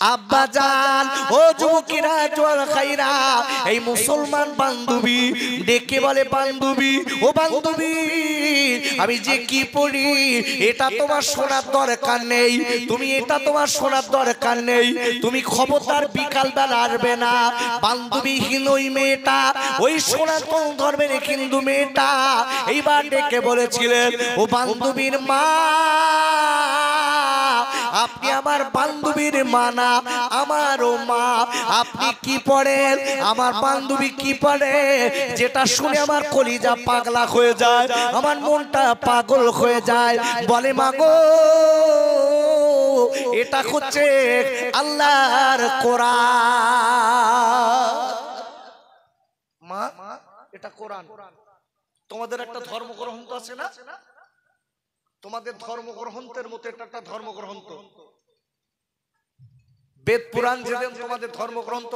আব্বা জান ও যুবকেরা জোয়ান খাইরা এই মুসলমান বান্ধবী ডেকে বলে বান্ধবী ও বান্ধবী আমি যে কি পড়ি এটা তোমার শোনার দরকার নেই তুমি এটা তোমার শোনার দরকার নেই তুমি খবরদার বিকাল বেলা আসবে না বান্ধবীহীন ওই মেয়েটা ওই সনাতন ধর্মের হিন্দু মেয়েটা এইবার ডেকে বলেছিলেন ও বান্ধবীর মা আপনি আমার বান্ধবীর মা না আমারও মা আপনি কি পড়েন আমার বান্ধবী কি পড়ে যেটা শুনে আমার কলিজা পাগলা হয়ে যায় আমার মনটা পাগল হয়ে যায় বলে মা গো এটা হচ্ছে আল্লাহর কোরআন মা এটা কোরআন তোমাদের একটা ধর্মগ্রন্থ আছে না তোমাদের ধর্মগ্রন্থের মতো এটা একটা ধর্মগ্রন্থ বেদ পুরাণ যেমন তোমাদের ধর্মগ্রন্থ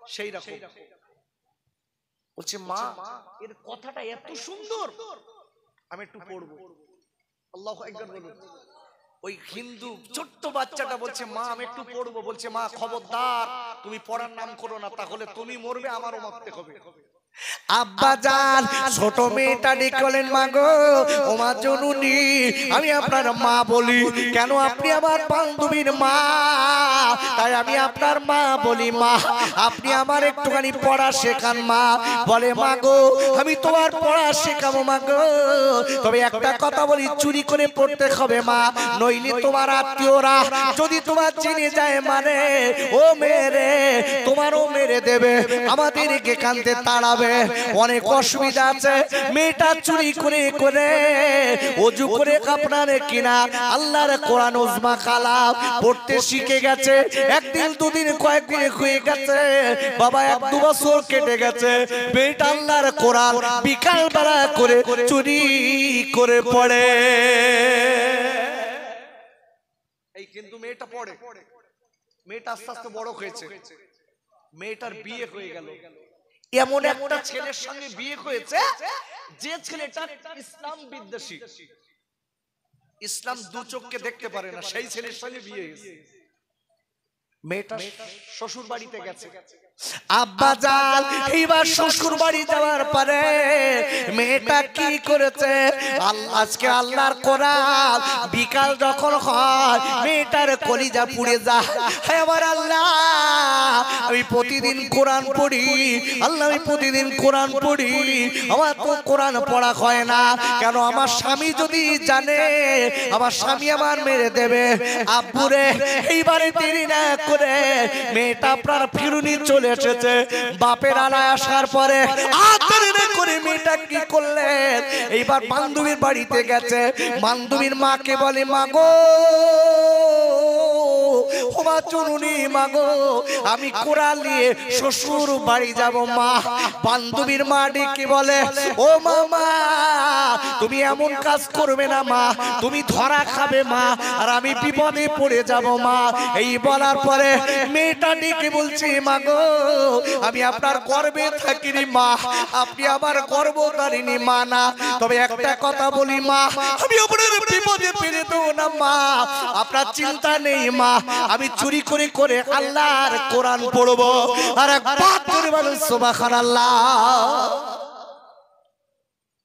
সেই রকম বলছে মা এর কথাটা এত সুন্দর আমি একটু পড়বো আল্লাহু আকবার বলুন ওই হিন্দু ছোট্ট বাচ্চাটা বলছে মা আমি একটু পড়বো বলছে মা খবরদার তুমি পড়ার নাম করো না তাহলে তুমি মরবে আমারও মরতে হবে আব্বা জান ছোট মেয়েটা ডেকেলেন মা গো ও মা জননী আমি আপনার মা বলি কেন আপনি আমার বান্ধবীর মা তাই আমি আপনার মা বলি মা আপনি আমার একটুখানি পড়া শেখান মা বলে মা গো আমি তোমার পড়া শেখাবো মা গো তবে একটা কথা বলি চুরি করে পড়তে হবে মা নইলে তোমার আত্মীয়রা যদি তোমার চিনে যায় মানে ও মেরে তোমারও মেরে দেবে আমাদেরকে কানতে তাড়াবে অনেক অসুবিধা আছে মেয়েটা চুরি করে করে ওযু করে আপনারে কিনা আল্লাহর কোরআন উজমা কালাম পড়তে শিখে গেছে একদিন দুদিন কয়েকদিন হয়ে গেছে বাবা এক দু বছর কেটে গেছে মেয়েটা আল্লাহর কোরআন বিকাল বেলা করে চুরি করে পড়ে এই কিন্তু মেয়েটা পড়ে মেয়েটা আস্তে আস্তে বড় হয়েছে মেয়েটার বিয়ে হয়ে গেল এমন একটা ছেলের সঙ্গে বিয়ে হয়েছে যে ছেলেটা ইসলাম বিদ্বেষী ইসলাম দু চোখকে দেখতে পারে না সেই ছেলের সঙ্গে বিয়ে হয়েছে মেয়েটা শ্বশুর বাড়িতে গেছে আব্বা জান এইবার শ্বশুর বাড়ি যাওয়ার পরে মেয়েটা কি করেছে আজকে আল্লাহর কোরআন বিকাল যখন হয় মেয়েটার কলিজা পুড়ে যায় হে আমার আল্লাহ আমি প্রতিদিন কোরআন পড়ি আল্লাহ আমি প্রতিদিন কোরআন পড়ি আমার তো কোরআন পড়া হয় না কেন আমার স্বামী যদি জানে আমার স্বামী আমার মেরে দেবে আব্বুরে এইবারে দেরি না করে মেয়েটা আপনার ফিরুনি চলে এসেছে বাপের আলায় আসার পরে আদরে করে মেয়েটা কি করলেন এইবার বান্ধবীর বাড়িতে গেছে বান্ধবীর মাকে বলে মা গো ও মা চুনুনি মা গো আমি কোরআন নিয়ে শ্বশুর বাড়ি যাব মা বান্ধবীর মা ডেকে বলে ও মামা তুমি এমন কাজ করবে না মা তুমি ধরা খাবে মা আর আমি বিপদে পড়ে যাব মা এই বলার পরে মেয়েটা ডেকে বলছে মা গো আমি আপনার গর্বে থাকিনি মা আপনি আমার গর্বকারিনী মা না তবে একটা কথা বলি মা আমি আপনার বিপদে ফেলে দেবো না মা আপনার চিন্তা নেই মা আমি চুরি করে করে আল্লাহর কোরআন পড়বো আর একবার করে বলুন সুবহানাল্লাহ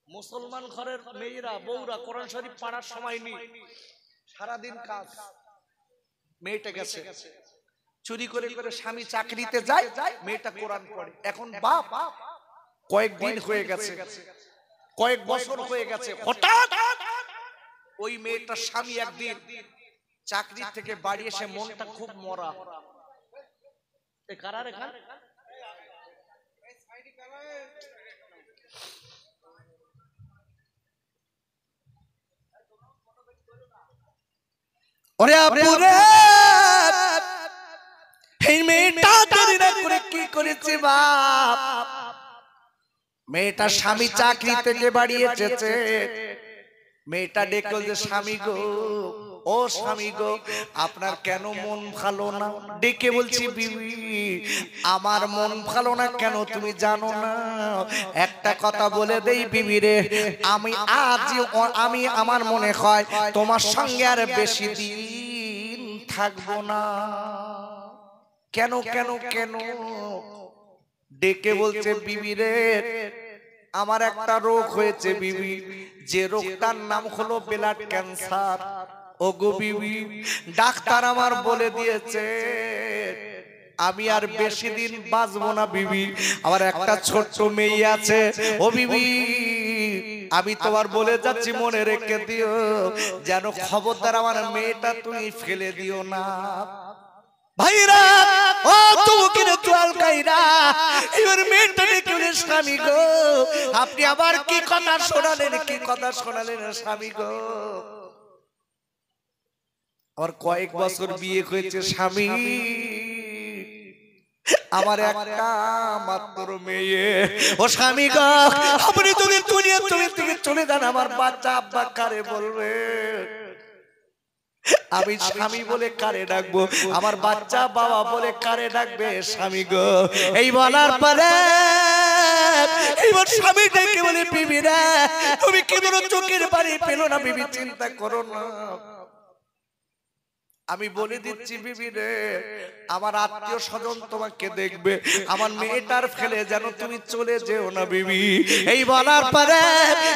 মুসলমান ঘরের মেয়েরা বউরা কোরআন শরীফ পড়ার সময় নেই সারাদিন কাজ মেয়েটা গেছে চুরি করে করে স্বামী চাকরিতে যায় মেয়েটা কোরআন পড়ে এখন বাপ কয়েকদিন হয়ে গেছে কয়েক বছর হয়ে গেছে হঠাৎ ওই মেয়েটার স্বামী একদিন চাকরি থেকে বাড়ি এসে মনটা খুব মরা কারা রেখা ওরে আপুরে এই মেয়েটা দেরি না করে কি করেছে বাপ মেয়েটা স্বামী চাকরি থেকে বাড়ি এসেছে মেয়েটা ডেকে যে স্বামী গো ও স্বামী গো আপনার কেন মন ভালো না ডেকে বলছি বিবি আমার মন ভালো না কেন তুমি জানো না একটা কথা বলে দেই বিবি রে আমি আমার মনে হয় তোমার সঙ্গে আর বেশি দিন থাকবো না কেন কেন কেন ডেকে বলছে বিবি রে আমার একটা রোগ হয়েছে বিবি, যে রোগটার নাম হলো ব্লাড ক্যান্সার। ওগো বিবি ডাক্তার আমার বলে দিয়েছে আমি আর বেশি দিন বাঁচবো না বিবি, আমার একটা ছোট্ট মেয়ে আছে। ও বিবি আমি তোমার বলে যাচ্ছি মনে রেখে দিও, যেন খবরদার আমার মেয়েটা তুমি ফেলে দিও না। ভাইরা ও তুমি চল কাইরা এবার মেয়েটাকে কেউ স্বামী গো, আপনি আবার কি কথা শোনালেন, কি কথা শোনালেন স্বামী গো। আমার কয়েক বছর বিয়ে হয়েছে স্বামী, আমার একটা মাত্র মেয়ে। ও স্বামী গো আপনি যদি দুনিয়া তুমি চলে যান আমার বাচ্চা আব্বা কারে বলবে, আমি স্বামী বলে কারে ডাকবো, আমার বাচ্চা বাবা বলে কারে ডাকবে স্বামী গো। এই বলার পরে এইবার স্বামী ডেকে বলে বিবি রে তুমি কি বলো চোখের পানি পেলো না বিবি, চিন্তা করো না আমি বলে দিচ্ছি বিবি রে আমার আত্মীয় স্বজন তোমাকে দেখবে, আমার মেয়েটার ফেলে যেন তুমি চলে যেও না বিবি। এই বলার পরে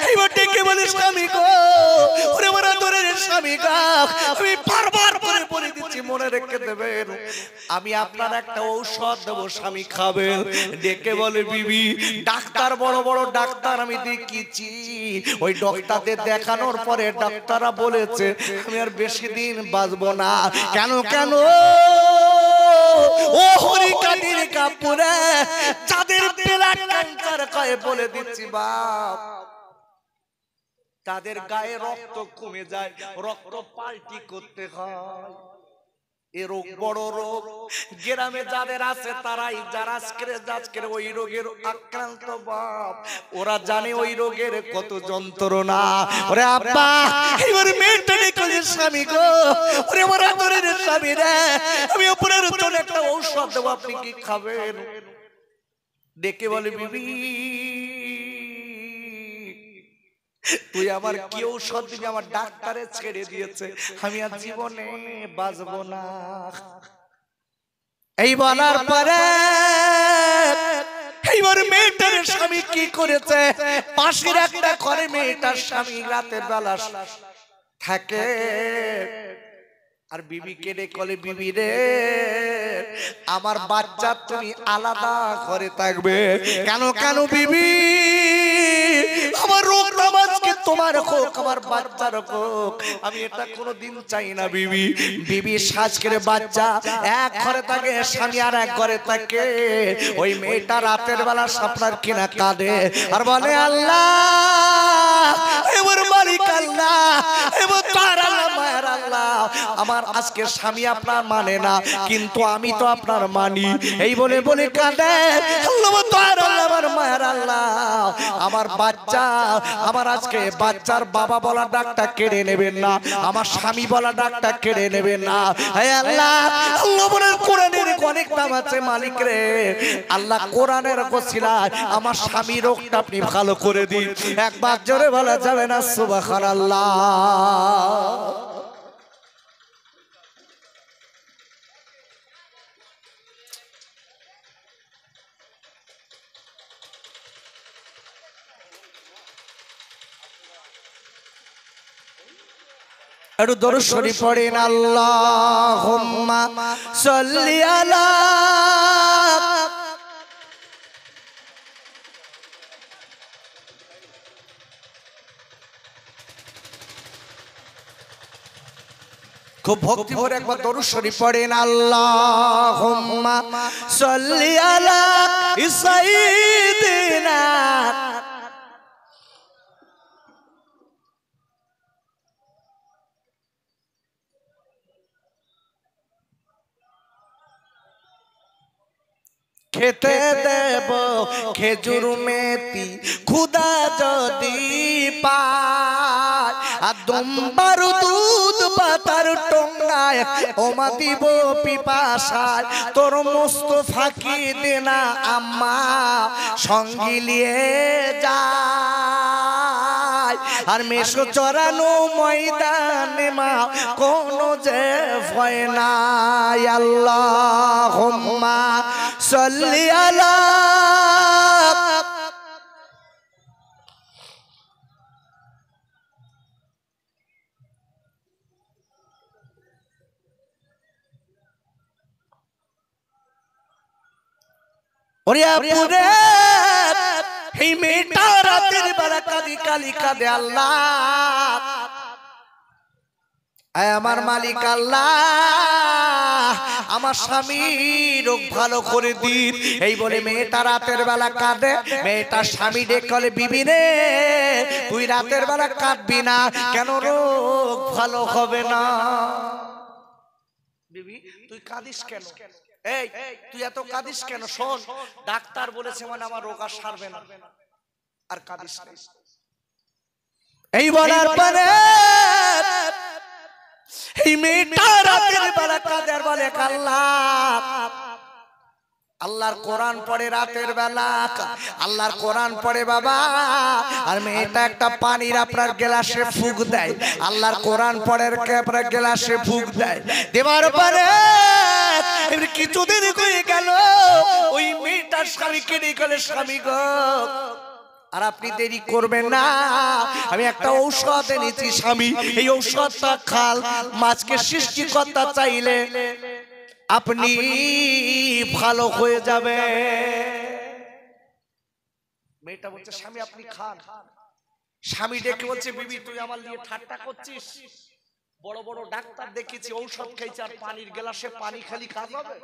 এইবার ডেকে বলে স্বামী গো ওরে আমার আদরের স্বামী গো আমি বারবার করে বলে দিচ্ছি মনে রেখে দেবেন, আমি আপনার একটা ঔষধ দেবো স্বামী খাবেন। ডেকে বলে বিবি ডাক্তার বড় বড় ডাক্তার আমি দেখিয়েছি, ওই ডাক্তারদের দেখানোর পরে ডাক্তাররা বলেছে আমি আর বেশি দিন বাঁচবো না। কেন কেন ও হরিকাটির কাপুরে যাদের ব্লাড ক্যান্সার কয়ে বলে দিচ্ছি বাপ, তাদের গায়ে রক্ত কমে যায়, রক্ত পাল্টি করতে হয়। এ রোগ বড় রোগ, গ্রামে যাদের আছে তারাই যারা আজকে ওই রোগের আক্রান্ত বাপ, ওরা জানে ওই রোগের কত যন্ত্রণা। ওরে আব্বা এবার মেয়েটাকে কইছে স্বামী গো ওরে আমার আদরের স্বামী রে আমি আপনার জন্য একটা ঔষধ দেব আপনি কি খাবেন। ডেকে বলে বিবি তুই আমার কি ঔষধ দিবি, আমার ডাক্তারে ছেড়ে দিয়েছে আমি আর জীবনে বাঁচবো না। এই বলার পরে এইবার মেয়েটার স্বামী কি করেছে, পাশের একটা ঘরে মেয়েটার স্বামী রাতের বেলা থাকে আর বিবি কেটে কলে বিবি রে আমার বাচ্চা তুমি আলাদা ঘরে থাকবে। কেন কেন বিবি আমার রোগ নামাজকে তোমার হোক আমার বাচ্চার হোক আমি এটা কোনোদিন চাই না বিবি। বিবি সাজ করে বাচ্চা এক ঘরে থাকে স্বামী আর এক ঘরে থাকে। ওই মেয়েটা রাতের বেলা স্বপ্নার কিনা কাঁদে আর বলে আল্লাহ এবার মালিক আল্লাহ এবার তার আল্লাহ মায়ের আল্লাহ আমার আজকে স্বামী আপনার মানে না কিন্তু আমি তো আপনার মানি। এই বলে বলে কাঁদে আল্লাহ তার আল্লাহ আমার মায়ের আল্লাহ আমার বাচ্চা আমার আজকে বাচ্চার বাবা বলা ডাকটা কেড়ে নেবেন না, আমার স্বামী বলা ডাকটা কেড়ে নেবেন না। হে আল্লাহ আল্লাহ বলেন কোরআনের অনেক নাম আছে মালিক রে, আল্লাহ কোরআনের ওসিলায় আমার স্বামী রোগটা আপনি ভালো করে দিন। একবার জোরে বলা যাবে না সুবহানাল্লাহ। একটু দরুদ শরীফ পড়েন আল্লাহুম্মা সাল্লি আলা খুব ভক্তি ভরে একবার দরুদ শরীফ পড়েন আল্লাহুম্মা সাল্লি আলা সাইয়্যিদিনা খেতে দেব খেজুর মেথি খুদা যদি পায় আর দুম্বার দুধ পাতার টঙ্গায় ওমা দিব পিপাসায় তোর মুস্তফা কি দেনা আম্মা সঙ্গী লিয়ে যায়। আর মেষো চরানো ময়দানে মা কোনো যে ভয় নাই। আল্লাহুম্মা সাল্লি আলা মেয়েটা রাতের বেলা কাঁদি কালি কাঁদে আল্লাহ আমার মালিক আল্লাহ আমার স্বামী রোগ ভালো করে দিন। এই বলে মেয়েটা রাতের বেলা কাঁদে। মেয়েটার স্বামী ডেকে বিবি রে তুই রাতের বেলা কাঁদবি না কেন, রোগ ভালো হবে না। বিবি তুই কাঁদিস কেন, এই তুই এত কাঁদিস কেন, শোন ডাক্তার বলেছে মানে আমার রোগ আর সারবে না, আর কাঁদিস না। এই বলার পরে এই মেয়েটা রাতের বেলা কাঁদে আর বলে আল্লাহ আল্লাহর কোরআন পড়ে রাতের বেলা, আল্লাহর কোরআন পড়ে বাবা। আর মেয়েটা একটা পানির আপনার গ্লাসে ফুঁক দেয়, আল্লাহর কোরআন পড়ে আপনার গ্লাসে ফুঁক দেয়। দেওয়ার পরে কিছুদিন হয়ে গেল ওই মেয়েটার স্বামী কেটে গেলে স্বামী গো আর আপনি দেরি করবেন না, আমি একটা ঔষধ এনেছি স্বামী, এই ঔষধটা খাল। মাছকে সৃষ্টিকর্তা চাইলে আপনি ভালো হয়ে যাবে। মেয়েটা বলছে স্বামী আপনি খান। স্বামী ডেকে বলছে বিবি তুই আমার নিয়ে ঠাট্টা করছিস, বড় বড় ডাক্তার দেখেছি ঔষধ খাইছে আর পানির গ্লাসে পানি খালি কাজ হবে,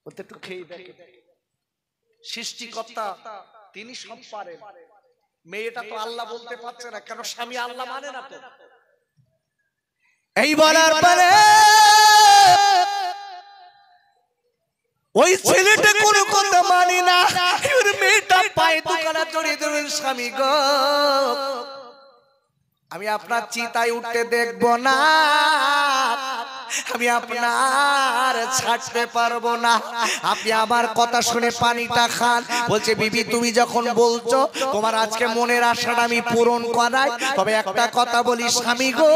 বলতে একটু খেয়ে দেখে। সৃষ্টিকর্তা তিনি সব পারেন, মেয়েটা তো আল্লাহ বলতে পারছে না কেন, স্বামী আল্লাহ মানে না তো। এই বলার পরে ওই ছেলেটা কোনো কথা মানি না, এর মেয়েটা পায়ে দোকানা জড়িয়ে ধরলেন স্বামী গো আমি আপনার চিতায় উঠতে দেখবো না, আমি আপনার ছাড়তে পারবো না, আপনি আমার কথা শুনে পানিটা খান। বলছে বিবি তুমি যখন বলছো তোমার আজকে মনের আশাটা আমি পূরণ করাই, তবে একটা কথা বলি স্বামী গো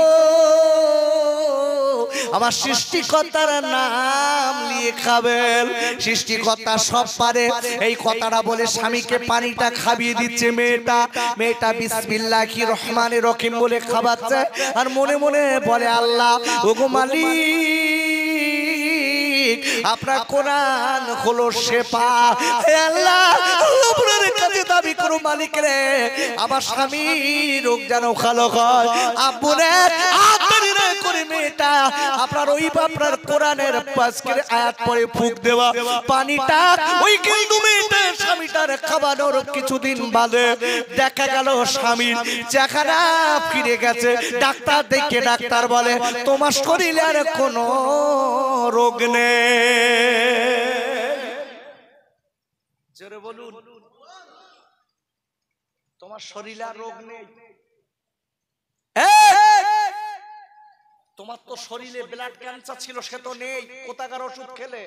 আমার সৃষ্টিকর্তার নাম নিয়ে খাবেন, সৃষ্টিকর্তা সব পারে। এই কথাটা বলে স্বামীকে পানিটা খাইয়ে দিচ্ছে মেয়েটা বিসমিল্লাহির রহমানির রহিম বলে খাওয়াচ্ছে আর মনে মনে বলে আল্লাহ ওগো মালিক আপনার কোরআন হলো শেফা, হে আল্লাহ আপনার কাছে দাবি করো মালিক রে আমার স্বামী রোগ যেন ভালো হয়। আব্বুরে আতরিরে করে মেয়েটা আপনার ওই আপনার কোরআনের পাঁচকের আয়াত পড়ে ফুঁক দেওয়া পানিটা ওই কিন্তু মেয়েটার স্বামীটার খাওয়ানোর কিছুদিন বাদে দেখা গেল স্বামীর চেহারা ফিরে গেছে। ডাক্তার দেখে ডাক্তার বলে তোমার শরীরে আর কোনো রোগ নেই। জোরে বলুন তোমার শরীরে আর রোগ নেই। তোমার তো শরীরে ব্লাড ক্যান্সার ছিল সে তো নেই, কোথাকার ওষুধ খেলে।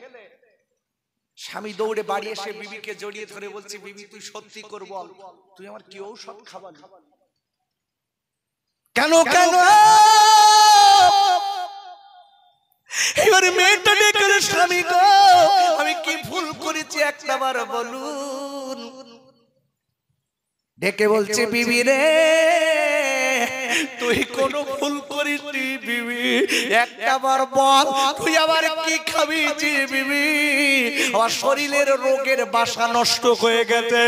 স্বামী দৌড়ে বাড়ি এসে বিবিকে জড়িয়ে ধরে বলছে বিবি তুই সত্যি কর বল তুই আমার কি ঔষধ খাওয়ালি, কেন কেন? এবার মেয়েটা ডেকে স্বামী গো আমি কি ভুল করেছি একটা বার বলুন। ডেকে বলছে বিবি রে তুই কোন ভুল করিসনি বিবি, একটা বার বল তুই আবার কি খাবিছি বিবি, আমার শরীরের রোগের বাসা নষ্ট হয়ে গেছে।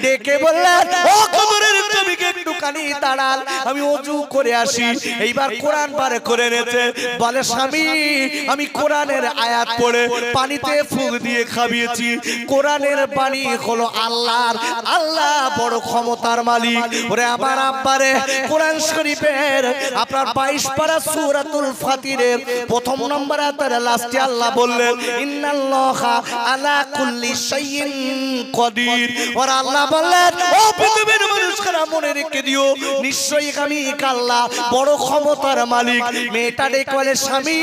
ডেকে বললেন ও কবরের জমিকে একটুখানি দাঁড়াল আমি ওযু করে আসি। এইবার কোরআন বার করে নেছে বলে স্বামী আমি কোরআনের আয়াত পড়ে পানিতে ফুঁক দিয়ে খাবিয়েছি। কোরআনের বাণী হলো আল্লাহর, আল্লাহ বড় ক্ষমতার মালিক। ওরে আমার আব্বারে কোরআন শরীফের আপনার 22 পারা সূরাতুল ফাতিরের প্রথম নম্বর আয়াতের লাস্টে আল্লাহ বললেন ইন্নাল্লাহা আলা কুল্লি শাইইন কদির। ওর আল্লাহ বললেন ও পৃথিবীর মানুষরা মনে রেখে দিও নিশ্চয়ই আমি আল্লাহ বড় ক্ষমতার মালিক। মেয়েটা ডেকে বলে স্বামী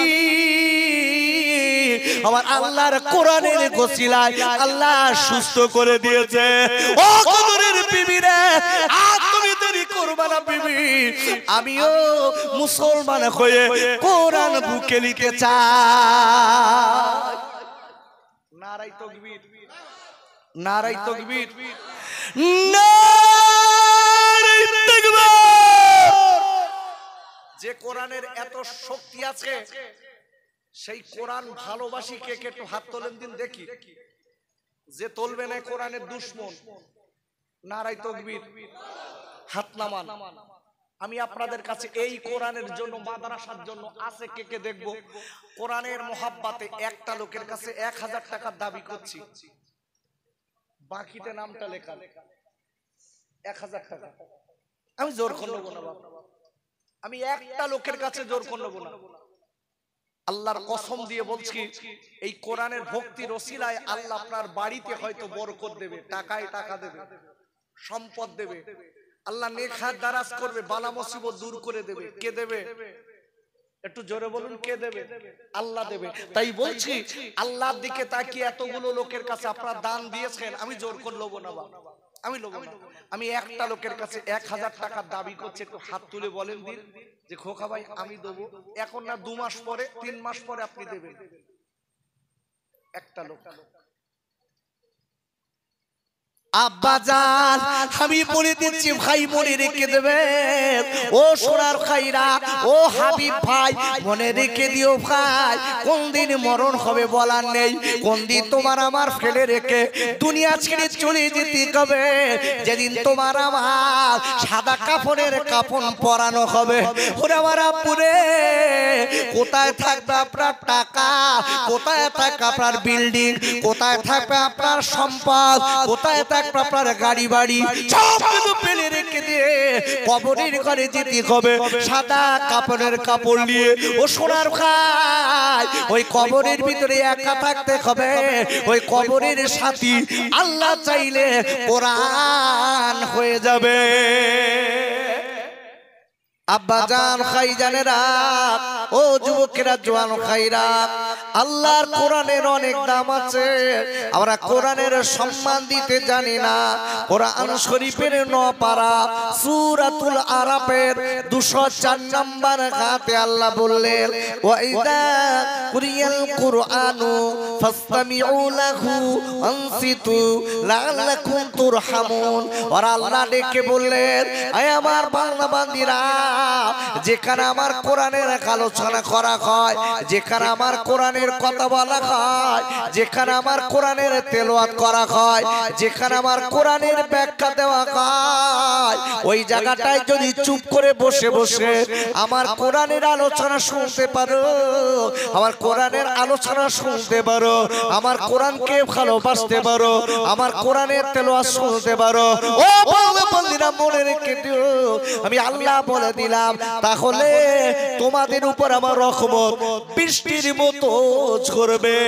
আমার আল্লাহর কোরআনের ওসিলায় আল্লাহ সুস্থ করে দিয়েছে। ও কবরের বিবি রে আজ তুমি দেরি না বিবি, আমিও মুসলমান হয়ে কোরআন বুকে নিতে চাই। নারায়ে তাকবীর, নারায়ে তাকবীর, নারায়ে তাকবীর। যে কোরআনের এত শক্তি আছে, সেই কোরআন ভালোবাসি কে কে? একটু হাত তোলেন দিন দেখি। যে তুলবে না কোরআনের দুশমন। নারায়ে তাকবীর, হাত নামান। আমি আপনাদের কাছে এই কোরআনের জন্য, মাদ্রাসার জন্য আছে কে কে দেখবো। কোরআনের মোহাব্বতে একটা লোকের কাছে 1000 টাকা দাবি করছি, বাকিতে নামটা লেখা, 1000 টাকা। আমি জোর করব না বাবা, আমি একটা লোকের কাছে জোর করব না। আল্লাহর কসম দিয়ে বলছি, এই কোরআনের ভক্তির ওসিলায় আল্লাহ আপনার বাড়িতে হয়তো বরকত দেবে, টাকায় টাকা দেবে, সম্পদ দেবে। আল্লাহ নেক দারাজ করবে, বালা মুসিবত দূর করে দেবে। কে দেবে? একটু জোরে বলুন, কে দেবে? আল্লাহ দেবে। তাই বলছি, আল্লাহর দিকে তাকিয়ে এতগুলো লোকের কাছে আপনারা দান দিয়েছেন, আমি জোর করে লব না বাবা, আমি লব না। আমি একটা লোকের কাছে 1000 টাকা দাবি করছি, একটু হাত তুলে বলেন দিন যে খোকা ভাই আমি দেবো। এখন না 2 মাস পরে, 3 মাস পরে আপনি দেবেন। একটা লোক। আব্বাজান আমি বলে দিচ্ছি ভাই, মনে রেখে দেবে। ও সোনার খাইরা, ও হাবিব ভাই, মনে রেখে দিও ভাই, কোন দিন মরণ হবে বলার নেই। কোন দিন তোমার আমার ফেলে রেখে দুনিয়া ছেড়ে চলে যেতে হবে। যেদিন তোমার আমার সাদা কাপড়ের কাফন পরানো হবে। ওরে আমার আব্বুরে, কোথায় থাকবে আপনার টাকা, কোথায় থাকবে আপনার বিল্ডিং, কোথায় থাকবে আপনার সম্পদ, কোথায় থাকবে আপনার গাড়ি বাড়ি, সব কিছু ফেলে রেখে দিয়ে কবরের ঘরে যেতে হবে সাদা কাপড়ের কাপড় নিয়ে। ও সোনার ভাই, ওই কবরের ভিতরে একা থাকতে হবে। ওই কবরের সাথী আল্লাহ চাইলে কোরআন হয়ে যাবে। আব্বাজান খাইজানেরা, ও যুবকেরা, জওয়ান খাইরা, আল্লাহর কোরআনের অনেক দাম আছে। আমরা কোরআনের সম্মান দিতে জানি না। কোরআন শরীফের 9 পারা সূরাতুল আরাফের 204 নম্বর আয়াতে আল্লাহ বললেন, ওয়া ইযা কুরিয়াল কুরআনু ফাসতামিউ লাহু আনসিতু লাআল্লাকুম তুরহামুন। আর আল্লাহ ডেকে বললেন, আয় আমার বান্দা বান্দীরা, যেখানে আমার কোরআনের আলোচনা করা হয়, যেখানে আমার কোরআনের কথা বলা হয়, যেখানে আমার কোরআনের তেলাওয়াত করা হয়, যেখানে আমার কোরআনের ব্যাখ্যা দেওয়া হয়, ওই জায়গাটায় যদি চুপ করে বসে বসে আমার কোরআনের আলোচনা শুনতে পারো, আমার কোরআনের আলোচনা শুনতে পারো, আমার কোরআনকে ভালোবাসতে পারো, আমার কোরআনের তেলাওয়াত শুনতে পারো, ও বান্দা মনে রেখে দিও, আমি আল্লাহ বলে দিলাম, তাহলে তোমাদের উপর আমার রহমত বৃষ্টির মতো ঝরবে।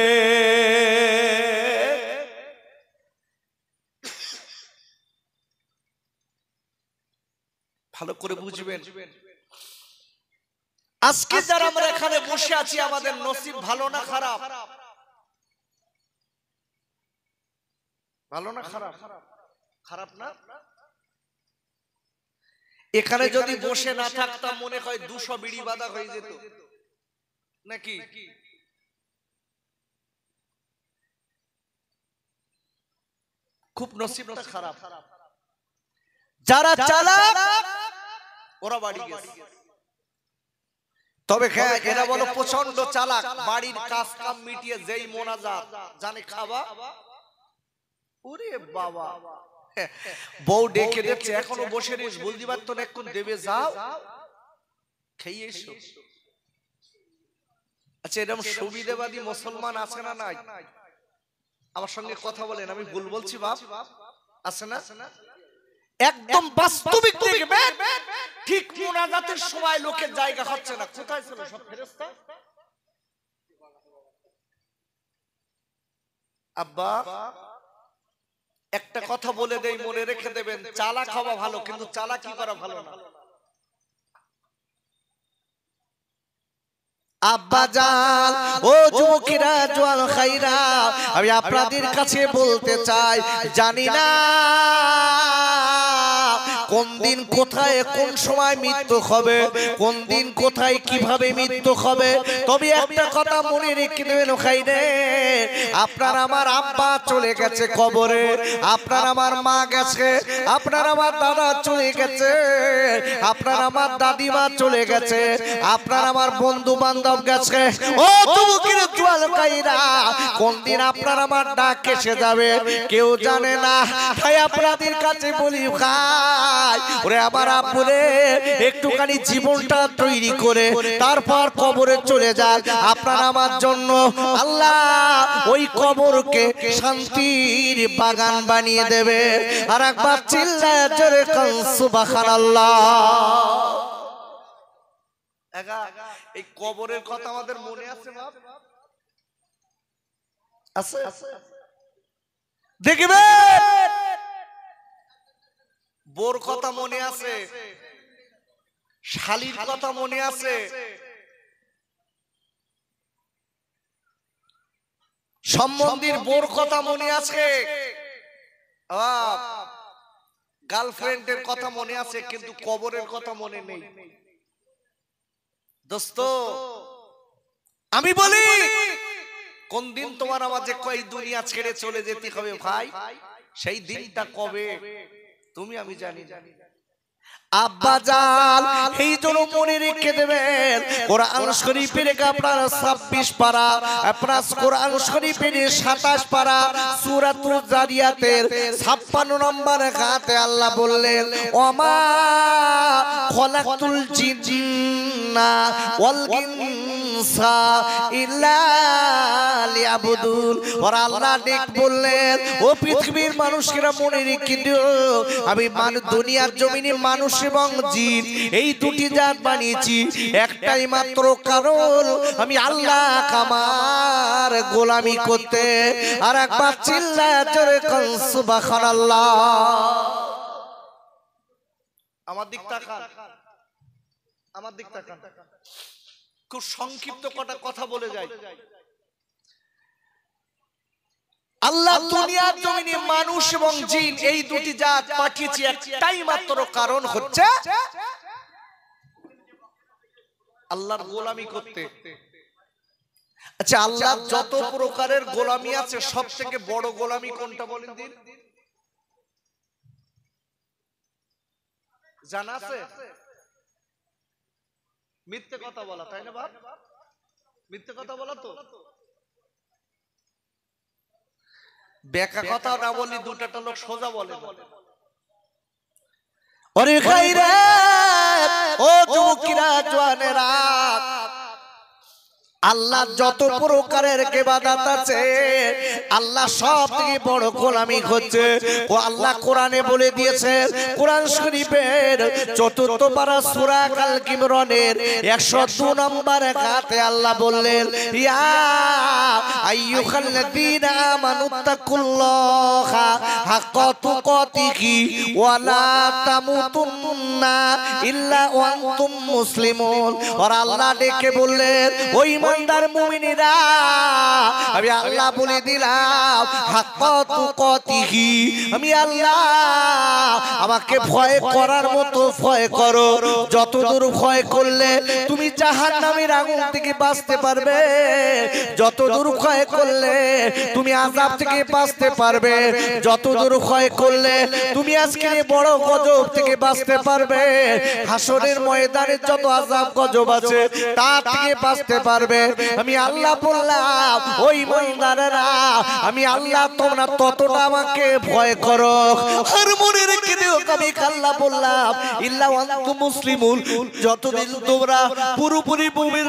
ভালো করে বুঝবেন, আজকে যারা আমরা এখানে বসে আছি, আমাদের নসিব ভালো না খারাপ? ভালো না খারাপ? খারাপ না? এখানে যদি বসে না থাকতাম, মনে হয় 200 বিড়ি বাঁধা হয়ে যেত নাকি? খুব নসিবটা খারাপ। যারা চালাক ওরা বাড়ি গেছে, তবে এরা বলো প্রচন্ড চালাক। বাড়ির কাজ কাম মিটিয়ে যেই মোনাজাত জানে খাবা, ওরে বাবা, বউ ডেকে দিচ্ছে, এখনো বসে রিস, বলতে পারতো না এখন দেবে, যাও খেয়ে এসো। আচ্ছা, এরকম সুবিধাবাদী মুসলমান আছে না নাই? আমার সঙ্গে কথা বলেন, আমি ভুল বলছি বাপ? আছে না? একদম বাস্তবিক দেখবেন, ঠিক মোনাজাতের সময় লোকের জায়গা হচ্ছে না। কোথায় ছিল সব ফেরেশতা? আব্বা একটা কথা বলে দেই, মনে রেখে দেবেন, চালাক হওয়া ভালো, কিন্তু চালাকি করা ভালো না। আব্বাজান, ও যুবকেরা, জওয়ান খাইরা, আমি আপনাদের কাছে বলতে চাই, জানি না কোন দিন কোথায় কোন সময় মৃত্যু হবে, কোন দিন কোথায় কিভাবে মৃত্যু হবে। তবে একটা কথা মনে রেখে দেবেন ভাইরে, আপনার আমার আব্বা চলে গেছে কবরে, আপনার আমার মা গেছে, আপনার আমার দাদা চলে গেছে, আপনার আমার দাদিমা চলে গেছে, আপনার আমার বন্ধু বান্ধব গেছে। ও যুবকের জোয়ালকাইরা, কোন দিন আপনার আমার ডাক এসে যাবে কেউ জানে না। তাই আপনাদের কাছে বলি ভাই, ওরে আমার আব্বুরে একটুখানি জীবনটা তৈরি করে তারপর কবরে চলে যাক, আপনার আমার জন্য আল্লাহ ওই কবরকে শান্তির বাগান বানিয়ে দেবে। আর একবার চিল্লায়ে জোরে কান সুবহানাল্লাহ। এই কবরের কথা আমাদের মনে আছে বাপ? আছে? দেখবে বোর কথা মনে আছে, শালির কথা মনে আছে, সম্বন্ধীর বোর কথা মনে আছে, গার্লফ্রেন্ডের কথা মনে আছে, কিন্তু কবরের কথা মনে নেই। দোস্ত আমি বলি, কোন দিন তোমার আমাকে কই দুনিয়া ছেড়ে চলে যেতে হবে ভাই, সেই দিনটা কবে তুমি আমি জানি। আব্বা জান এই জন্য মনে রেখে দেবেন, কোরআন শরীফের আপনার 26 পারা, আপনার কোরআন শরীফের 27 পারা সূরাতুল জারিয়াতের 56 নম্বর আয়াতে আল্লাহ বললেন, ওমা খলাকতুল জিন্না ওয়াল ইনসা ইল্লা লিয়াবুদুন। আর আল্লাহ ঠিক বললেন, ও পৃথিবীর মানুষেরা মনে রেখে দিও, আমি দুনিয়ার জমিনে মানুষ এবং জিন এই দুটি জাত বানিয়েছি একটাই মাত্র কারণ, আমি আল্লাহ আমার গোলামি করতে। আর একবার চিল্লায়ে জোরে কান সুবহানাল্লাহ। আমার দিক তাকান, আমার দিক তাকান, খুব সংক্ষিপ্ত কটা কথা বলে যাই। আল্লাহ দুনিয়ার জমিনে মানুষ এবং জিন এই দুটি জাত পাঠিয়েছে একটাই মাত্র কারণ হচ্ছে আল্লাহর গোলামি করতে। আচ্ছা, আল্লাহ যত প্রকারের গোলামি আছে সব থেকে বড় গোলামি কোনটা বলেন দিন? জানা আছে? মিথ্যে কথা বলা, তাই না বাপ? মিথ্যে কথা বলা তো বেকা কথা না বলি, দুটাটা লোক সোজা বলে। ওরে খাইরা ও যুবকেরা জওয়ানেরা, আল্লাহ যত প্রকারের ইবাদত আছে আল্লাহ সব থেকে বড় গোলামি হচ্ছে ও আল্লাহ কোরআনে বলে দিয়েছে। কোরআন শরীফের ৪র্থ পারা সূরা আল ইমরানের ১০২ নম্বর আয়াতে আল্লাহ বললেন, ইয়া আইয়ুহাল্লাযীনা আমানুত্তাকুল্লাহা হাক্কা তুকাতিহি ওয়া লা তামুতুন্না ইল্লা ওয়া আনতুম মুসলিমুন। আর আল্লাহ ডেকে বললেন, ওই ইমানদার মুমিনেরা, আমি আল্লাহ বলে দিলাম হাক্কা তুকাতিহি, আমি আল্লাহ আমাকে ভয় করার মতো ভয় করো। যতদূর ভয় করলে তুমি জাহান্নামের আগুন থেকে বাঁচতে পারবে, যতদূর ভয় করলে তুমি আযাব থেকে বাঁচতে পারবে, যতদূর ভয় করলে তুমি আজকের বড় গজব থেকে বাঁচতে পারবে, হাসরের ময়দানে যত আযাব গজব আছে তা থেকে বাঁচতে পারবে। আমি আল্লাহ বললাম, ওই ইমানদারেরা, আমি আল্লাহ তোমরা ততটা আমাকে ভয় করো। আর মনে রেখে দিও, আমি আল্লাহ বললাম ইল্লা ওয়া আনতুম মুসলিমুন, যতদিন তোমরা পুরোপুরি মুমিন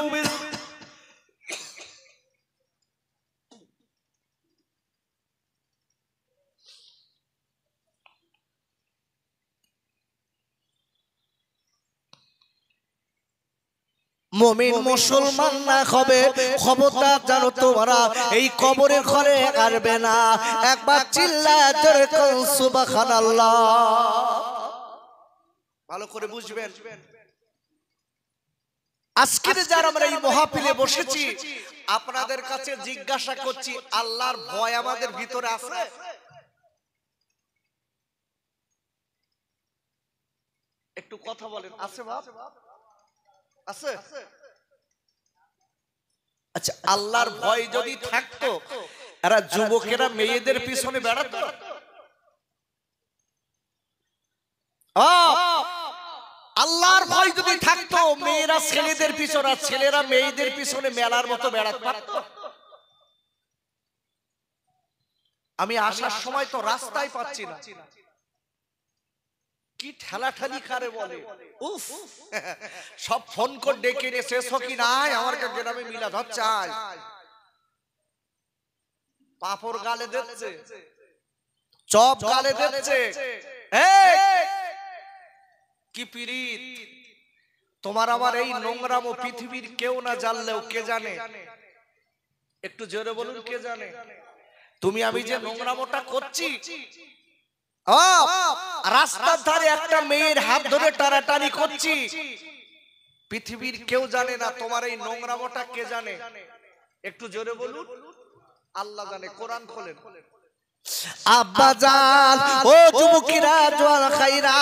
মুমিন মুসলমান না হবে, খবরদার জানো তোমরা এই কবরের ঘরে আসবে না। একবার চিল্লায়ে জোরে কান সুবহানাল্লাহ। ভালো করে বুঝবেন, আজকে যারা আমরা এই মাহফিলে বসেছি আপনাদের কাছে জিজ্ঞাসা করছি, আল্লাহর ভয় আমাদের ভিতরে আছে? একটু কথা বলেন, আছে বাপ? আছে? আচ্ছা, আল্লাহর ভয় যদি থাকতো এরা যুবকেরা মেয়েদের পিছনে বেড়াতো? আল্লাহর ভয় যদি থাকতো মেয়েরা ছেলেদের পিছনে, ছেলেরা মেয়েদের পিছনে মেলার মতো বেড়াতে পারতো? আমি আসার সময় তো রাস্তায় পাচ্ছি না, কি ঠেলাঠালি কারে বলে, উফ সব ফোন করে ডেকে নিয়ে শেষ কি নাই আমার গ্রামে মিলাদ হচ্ছে, পাপড় গালে দিচ্ছে, চপ গালে দিচ্ছে, কি পিরিত। তোমার আমার এই নোংরাম পৃথিবীর কেউ না জানলেও কে জানে? একটু জোরে বলুন, কে জানে? তুমি আমি যে নোংরামটা করছি, রাস্তার ধারে একটা মেয়ের হাত ধরে টানাটানি করছি, পৃথিবীর কেউ জানে না। তোমার এই নোংরামটা কে জানে? একটু জোরে বলুন। আল্লাহ জানে। কোরআন খোলেন। আব্বাজান, ও যুবকেরা, জোয়ান খাইরা,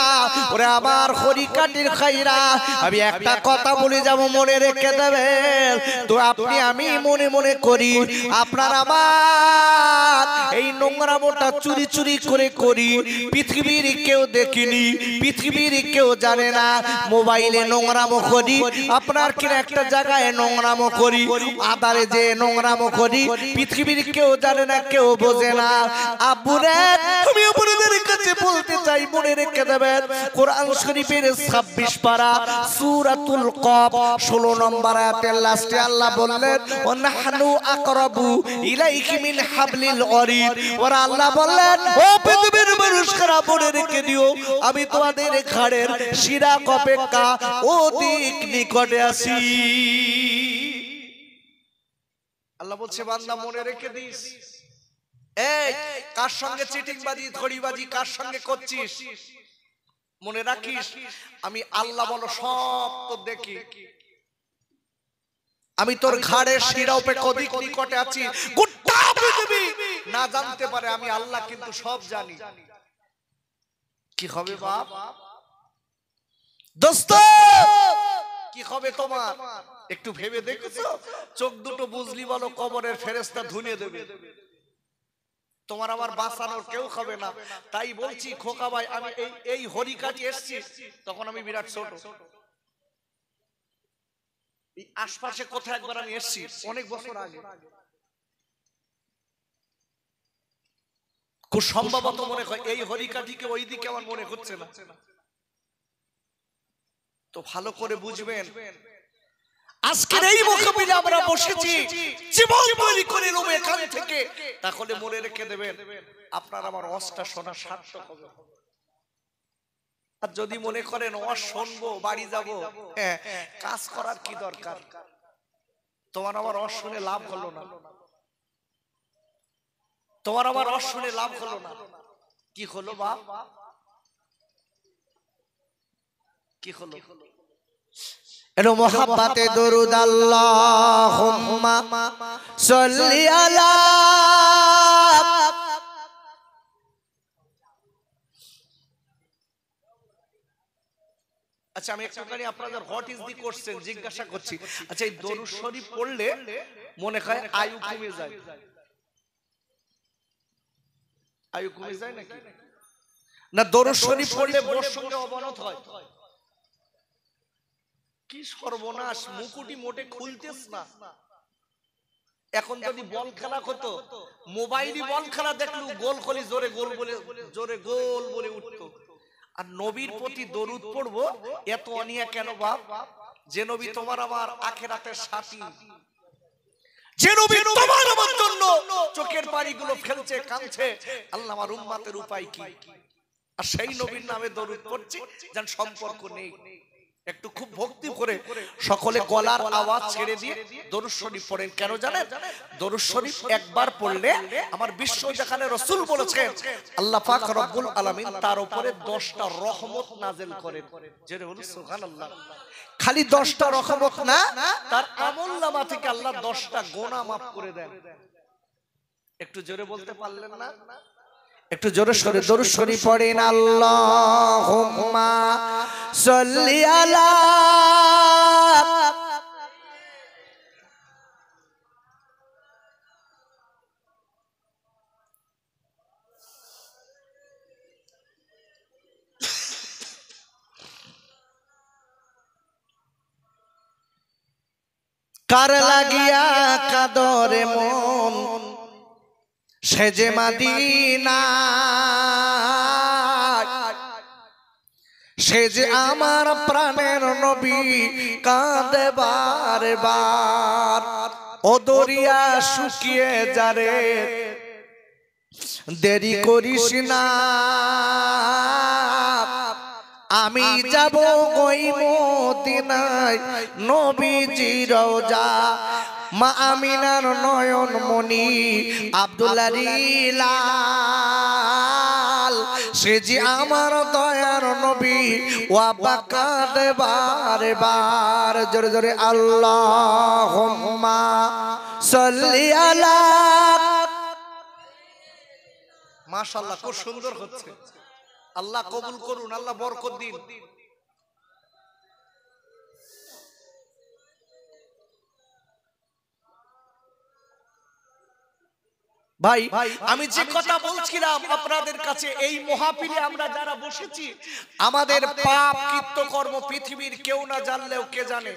ওরে আমার হরিকাটির খাইরা, আমি একটা কথা বলে যাব, মনে রেখে দেবেন। তো আপনি আমি মনে মনে করি আপনার আমার এই নোংরামোটা চুরি চুরি করে করি, পৃথিবীর কেউ দেখিনি, পৃথিবীর কেউ জানে না। মোবাইলে নোংরামো করি, আপনার কিনা একটা জায়গায় নোংরামো করি, আদারে যে নোংরামো করি, পৃথিবীর কেউ জানে না, কেউ বোঝে না। আব্বুরে, আমি আপনাদের কাছে বলতে চাই, মনে রেখে দেবেন, কোরআন শরীফের 26 পারা সূরাতুল কফ 16 নম্বর আয়াতের লাস্টে আল্লাহ বললেন, ওয়ানাহনু আকরাবু ইলাইহি মিন হাবলিল ওয়ারিদ। ওর আল্লাহ বললেন, ও পৃথিবীর মানুষরা, মনে রেখে দিও, আমি তোমাদের ঘাড়ের শিরা অপেক্ষা অধিক নিকটে আছি। আল্লাহ বলছে, বান্দা মনে রেখে দিস, এই কার সঙ্গে চিটিংবাজি ধড়িবাজি কার সঙ্গে করছিস, মনে রাখিস আমি আল্লাহ বলো সব তো দেখি, আমি তোর ঘাড়ের শিরা অপেক্ষা অধিক নিকটে আছি। গোটা পৃথিবী না জানতে পারে, আমি আল্লাহ কিন্তু সব জানি। কি হবে বাপ, দোস্ত, কি হবে তোমার? একটু ভেবে দেখেছো? চোখ দুটো বুঝলি বলো, কবরের ফেরেশতা ধুনিয়ে দেবে, তোমার আমার বাঁচানোর কেউ হবে না। তাই বলছি খোকা ভাই, আমি এই হরিকাটি এসছি, তখন আমি বিরাট ছোট, এই আশপাশে কোথায় একবার আমি এসছি অনেক বছর আগে, খুব সম্ভবত মনে হয় এই হরিকাঠিকে ওই দিকে আমার মনে হচ্ছে না। তো ভালো করে বুঝবেন, আজকের এই মুখবিলে আমরা বসেছি জীবন তৈরি করে নেব এখান থেকে, তাহলে মনে রেখে দেবেন আপনার আমার অষ্টা শোনা সার্থক হবে। আর যদি মনে করেন অস শুনবো বাড়ি যাব, হ্যাঁ, কাজ করার কি দরকার? তোমার আমার অস শুনে লাভ হলো না, তোমার আমার অস শুনে লাভ হলো না। কি হলো বাপ, কি হলো? এর মোহাব্বতে দরুদ আল্লাহুম্মা সাল্লি আলা। আচ্ছা, আমি একটুখানি আপনাদের হোয়াট ইজ দি কোশ্চেন জিজ্ঞাসা করছি। আচ্ছা, এই দরুদ শরীফ পড়লে মনে হয় আয়ু কমে যায়, আয়ু কমে যায় নাকি না? দরুদ শরীফ পড়লে বউর সঙ্গে অবনত হয়। কি সর্বনাশ, মুকুটি মোটে খুলতেছ না। এখন যদি বল খেলা হতো, মোবাইলে বল খেলা দেখলো, গোল কলি জোরে গোল বলে, জোরে গোল বলে উঠতো। আর নবীর প্রতি দরুদ পড়বো, এত অনিয়া কেন বাপ? যে নবী তোমার আমার আখিরাতের সাথী, যে নবী তোমার আমার জন্য চোখের পানিগুলো ফেলছে, কাঁদছে, আল্লাহ আমার উম্মতের উপায় কি? আর সেই নবীর নামে দরুদ পড়ছি, যার সম্পর্ক নেই। একটু খুব ভক্তি করে সকলে গলার আওয়াজ ছেড়ে দিয়ে দরুদ শরীফ পড়েন। কেন জানেন? দরুদ শরীফ একবার পড়লে আমার বিশ্ব যেখানে রাসূল বলেছেন, আল্লাহ পাক রব্বুল আলামিন তার উপরে 10টা রহমত নাযিল করেন। জোরে বলুন সুবহানাল্লাহ। খালি 10টা রহমত না, তার আমলনামা থেকে আল্লাহ 10টা গুনাহ মাফ করে দেন। একটু জোরে বলতে পারলেন না? একটু জোরে সোরে দরুদ শরীফ পড়েন। আল্লাহুম্মা সাল্লি আলা কার লাগিয়া কাদরে মন সেজে মদিনা, সে যে আমার প্রাণের নবী কাঁদে বারে বার। ও দরিয়া শুকিয়ে যারে দেরি করিস না, আমি যাব ওই মদিনায় নবীজি রওজা। মা আমিনার নয়ন মনি আব্দুল্লাহ লাল, সে যে আমার দয়ার নবী ওয়া কাঁদে বারে বার। জোরে জোরে আল্লাহুম্মা সাল্লি আলা। মাশাআল্লাহ, খুব সুন্দর হচ্ছে। আল্লাহ কবুল করুন, আল্লাহ বরকত দিন। ভাই আমি যে কথা বলছিলাম আপনাদের কাছে, এই মহাপিলে আমরা যারা বসেছি, আমাদের পাপ কৃত্যকর্ম পৃথিবীর কেউ না জানলেও কে জানে?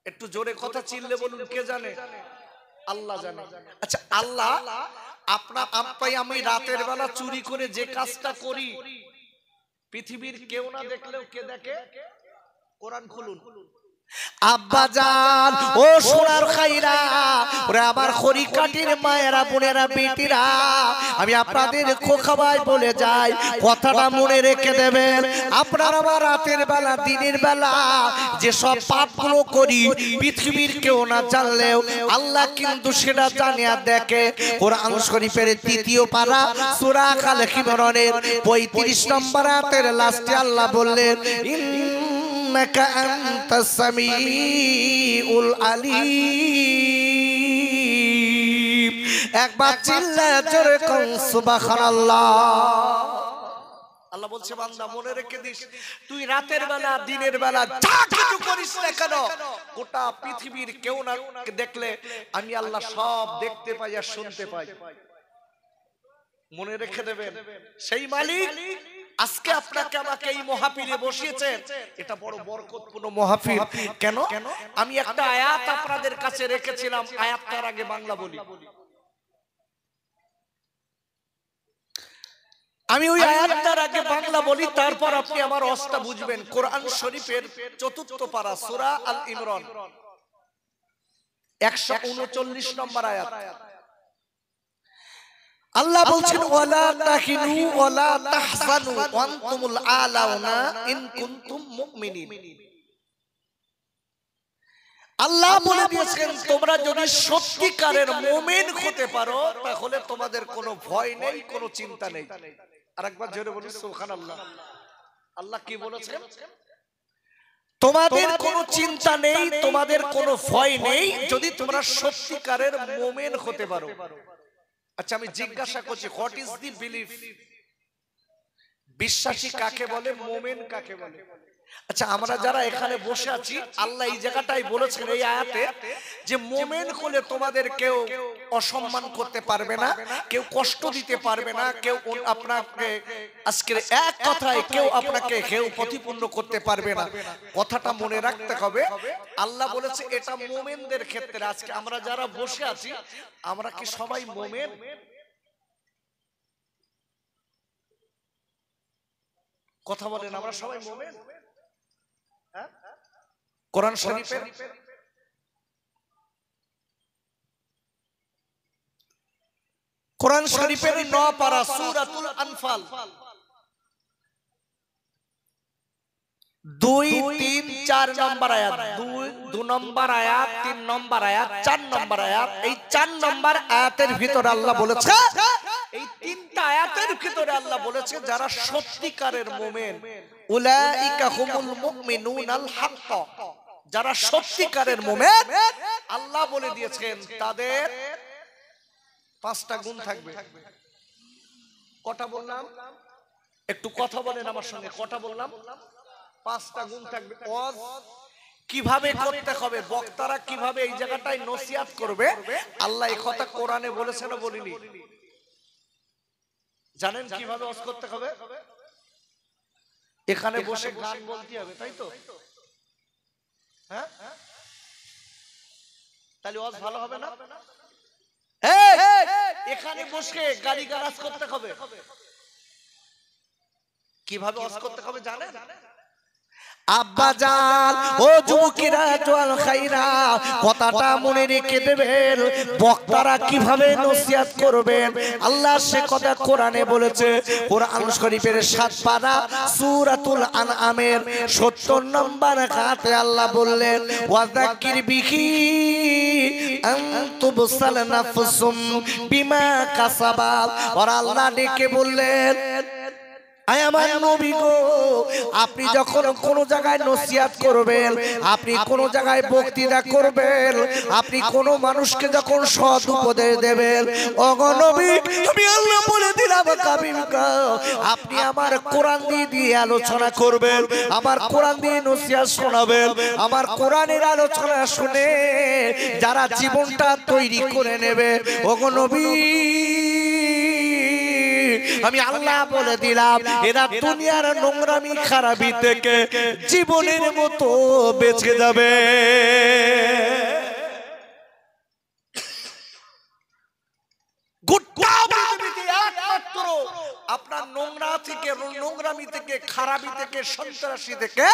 একটু জোরে কথা চিল্লে বলুন, কে জানে? আল্লাহ জানে। আচ্ছা, আল্লাহ আমি রাতের বেলা চুরি করে যে কাজটা করি, পৃথিবীর কেউ না দেখলেও কে দেখে? কোরআন খুলুন। আব্বাজান ও সোনার খাইরা, ওরে আমার খড়িকাটির মায়েরা বোনেরা বেটিরা, আমি আপনাদের খোকাবাই বলে যাই, কথাটা মনে রেখে দেবেন। আপনারা আবার রাতের বেলা দিনের বেলা যে সব পাপগুলো করি, পৃথিবীর কেউ না জানলেও আল্লাহ কিন্তু সেটা জানে আর দেখে। কোরআন শরীফের ৩য় পারা সূরা আল ইমরানের ৩৫ নম্বর আয়াতের লাস্টে আল্লাহ বললেন, ইন্নাকা আনতাস সামিউল আলিম। একবার চিল্লায়ে জোরে কোন সুবহানাল্লাহ। আল্লাহ বলছে, বান্দা মনে রেখে দিস, তুই রাতের বেলা দিনের বেলা যা কিছু করিস না কেন, গোটা পৃথিবীর কেউ না দেখলে আমি আল্লাহ সব দেখতে পাই আর শুনতে পাই। মনে রেখে দেবেন, সেই মালিক আজকে আপনাকে আমাকে এই মাহফিলে বসিয়েছেন। এটা বড় বরকতপূর্ণ মাহফিল। কেন? আমি একটা আয়াত আপনাদের কাছে রেখেছিলাম, আয়াতটার আগে বাংলা বলি। আমি ওই আয়াতটার আগে বাংলা বলি, তারপর আপনি আমার অস্তা বুঝবেন। কোরআন শরীফের ৪র্থ পারা সূরা আল ইমরান ১৩৯ নম্বর আয়াত। আল্লাহ বলছেন, ওয়ালা তাহিনু ওয়ালা তাহজানু ওয়া আনতুমুল আলাউনা ইন কুনতুম মুমিনিন। আল্লাহ বলে দিয়েছেন, তোমরা যদি সত্যিকারের মুমিন হতে পারো তাহলে তোমাদের কোনো ভয় নেই, কোনো চিন্তা নেই। আরেকবার জোরে বলুন সুবহানাল্লাহ। আল্লাহ কি বলেছেন? তোমাদের কোনো চিন্তা নেই, তোমাদের কোনো ভয় নেই, যদি তোমরা সত্যিকারের মুমিন হতে পারো। আচ্ছা, আমি জিজ্ঞাসা করছি, হোয়াট ইজ দি বিলিফ? বিশ্বাসী কাকে বলে, মুমিন কাকে বলে? আচ্ছা, আমরা যারা এখানে বসে আছি, আল্লাহ এই জায়গাটাই বলেছেন এই আয়াতে যে মুমিন হলে তোমাদের কেউ অসম্মান করতে পারবে না, কেউ কষ্ট দিতে পারবে না, কেউ আপনাকে আজকের এক কথায় কেউ আপনাকে কেউ প্রতিপূর্ণ করতে পারবে না। কথাটা মনে রাখতে হবে। আল্লাহ বলেছে এটা মুমিনদের ক্ষেত্রে। আজকে আমরা যারা বসে আছি, আমরা কি সবাই মুমিন? কথা বলেন, আমরা সবাই মুমিন? কোরআন শরীফের কোরআন শরীফের ৯ পারা সূরাতুল আনফাল ২, ৩, ৪ নম্বর আয়াত, ২ নম্বর আয়াত, ৩ নম্বর আয়াত, ৪ নম্বর আয়াত। এই ৪ নম্বর আয়াতের ভিতরে আল্লাহ বলেছে, এই ৩টা আয়াতের ভিতরে আল্লাহ বলেছে যারা সত্যিকারের মুমিন, উলাইকা হুমুল মুমিনুনাল হক। যারা সত্যিকারের মুমিন, আল্লাহ বলে দিয়েছেন তাদের ৫টা গুণ থাকবে। কটা বললাম? একটু কথা বলেন আমার সঙ্গে। কটা বললাম? 5টা গুণ থাকবে। ওয়াজ কিভাবে করতে হবে, বক্তারা কিভাবে এই জায়গাটায় নসিহত করবে, আল্লাহ এই কথা কোরআনে বলেছে না বলিনি? জানেন কিভাবে ওয়াজ করতে হবে? এখানে বসে গান বলতে হবে, তাই তো? হ্যাঁ, তাহলে ওয়াজ ভালো হবে না? এখানে বসে গালি গালাজ করতে হবে। কিভাবে ওয়াজ করতে হবে জানেন? আব্বাজান ও যুবকেরা জওয়াল খাইরা, কথাটা মনে রেখে দেবেন। বক্তারা কিভাবে নসিহত করবেন, আল্লাহ সে কথা কোরআনে বলেছে। কোরআন শরীফের 7 পারা সূরাতুল আনআমের 70 নম্বর আয়াতে আল্লাহ বললেন, ওয়াযাক্কির বিহি আন তুবসাল নাফসুম বিমা কাসাবাত। আর আল্লাহ ডেকে বললেন, আমার নবী গো, আপনি যখন কোন জায়গায় নসিহত করবেন, আপনি কোন জায়গায় বক্তৃতা করবেন, আপনি কোন মানুষকে যখন সৎ উপদেশ দেবেন, ওগো নবী আমি আল্লাহ বলে দিলাম আপনি আমার কোরআন দিয়ে আলোচনা করবেন, আমার কোরআন দিয়ে নসিহত শোনাবেন। আমার কোরআনের আলোচনা শুনে যারা জীবনটা তৈরি করে নেবে, ওগো নবী আমি আল্লাহ বলে দিলাম এরা দুনিয়ার নোংরামি খারাপি থেকে জীবনের মতো বেঁচে যাবে। একমাত্র আপনার নোংরা থেকে, নোংরামি থেকে, খারাপি থেকে, সন্ত্রাসী থেকে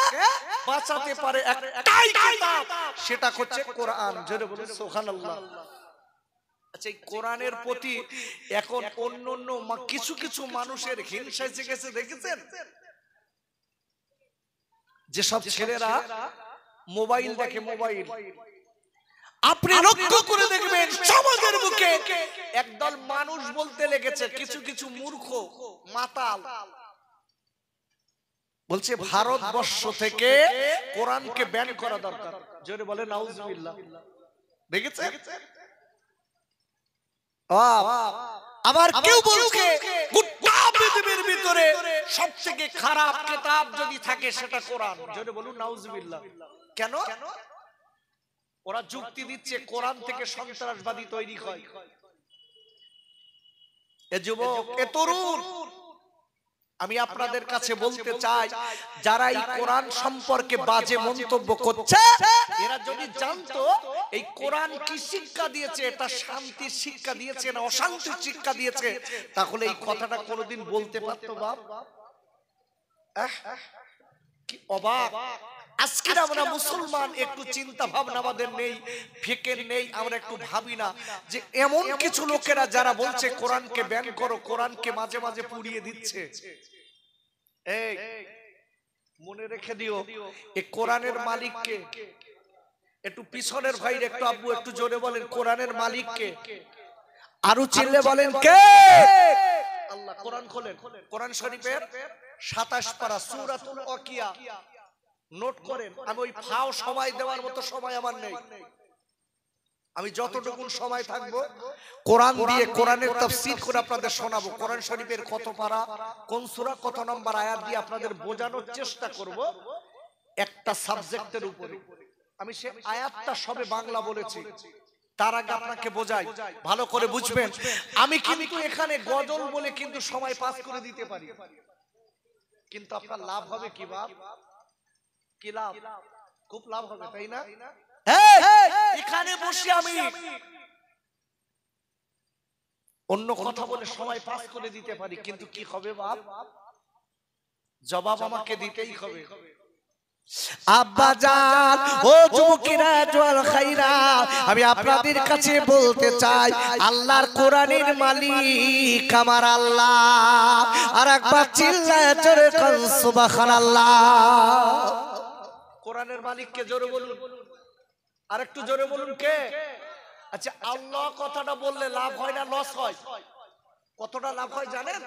বাঁচাতে পারে একটাই কিতাব, সেটা হচ্ছে কোরআন। জোরে বলুন সুবহানাল্লাহ। আচ্ছা, এই কোরআনের প্রতি এখন অন্য কিছু কিছু মানুষের হিংসা এসে গেছে, দেখেছেন? যেসব ছেলেরা মোবাইল দেখে, মোবাইল আপনি লক্ষ্য করে দেখবেন সমাজের মুখে একদল মানুষ বলতে লেগেছে, কিছু কিছু মূর্খ মাতাল বলছে ভারতবর্ষ থেকে কোরআনকে ব্যান করা দরকার। জোরে বলে নাউজুবিল্লাহ। দেখেছেন? আবার কেউ বলছে গোটা পৃথিবীর ভিতরে সবথেকে খারাপ কিতাব যদি থাকে সেটা কোরআন। জোরে বলুন নাউজুবিল্লাহ। কেন? ওরা যুক্তি দিচ্ছে কোরআন থেকে সন্ত্রাসবাদী তৈরি হয়। এ যুবক, এ তরুণ, আমি আপনাদের কাছে বলতে চাই, যারা এই কোরআন সম্পর্কে বাজে মন্তব্য করছে, এরা যদি জানতো এই কোরআন কি শিক্ষা দিয়েছে, এটা শান্তির শিক্ষা দিয়েছে না অশান্তির শিক্ষা দিয়েছে, তাহলে এই কথাটা কোনোদিন বলতে পারতো? বাপ, কি অবাক! আজকে আমরা মুসলমান, একটু চিন্তা ভাবনা আমাদের নেই, ফিকির নেই, আমরা একটু ভাবি না যে এমন কিছু লোকেরা যারা বলছে কোরআনকে ব্যান করো, কোরআনকে মাঝে মাঝে পুড়িয়ে দিচ্ছে। এই মনে রেখে দিও, এই কোরআনের মালিককে। একটু পিছনের ভাই একটু আব্বু একটু জোরে বলেন, কোরআনের মালিককে। আরো চিল্লে বলেন কে? আল্লাহ। কোরআন খোলেন, কোরআন শরীফের 27 পারা সূরাতুল ওয়াকিয়া নোট করেন। আমি ওই ফাও সময় দেওয়ার মতো সময় আমার নেই। আমি যতটুকু সময় থাকবো কোরআন দিয়ে, কোরআনের তাফসীর করে আপনাদের শোনাবো। কোরআন শরীফের কত পারা, কোন সূরা, কত নম্বর আয়াত দিয়ে আপনাদের বোঝানোর চেষ্টা করব একটা সাবজেক্টের উপরে। আমি সে আয়াতটা সবে বাংলা বলেছি, তার আগে আপনাকে বোঝাই, ভালো করে বুঝবেন। আমি কিন্তু এখানে গজল বলে কিন্তু সময় পাস করে দিতে পারি, কিন্তু আপনার লাভ হবে কি? বাপ, কি লাভ? খুব লাভ হবে, তাই না? এখানে বসে আমি অন্য কথা বলে সময় পাস করে দিতে পারি, কিন্তু কি হবে বাপ? জবাব আমাকে দিতেই হবে। আব্বাজান ও যুবকেরা জওয়াল খাইরা, আমি আপনাদের কাছে বলতে চাই, আল্লাহর কোরআনের মালিক আমার আল্লাহ। আর একবার চিল্লায় জোরে কোন সুবহানাল্লাহ। কোরআনের মালিককে জোরে বলুন, আর একটু জোরে বলুন কে? আচ্ছা, আল্লাহ কথাটা বললে লাভ হয় না লস হয়? কতটা লাভ হয় জানেন?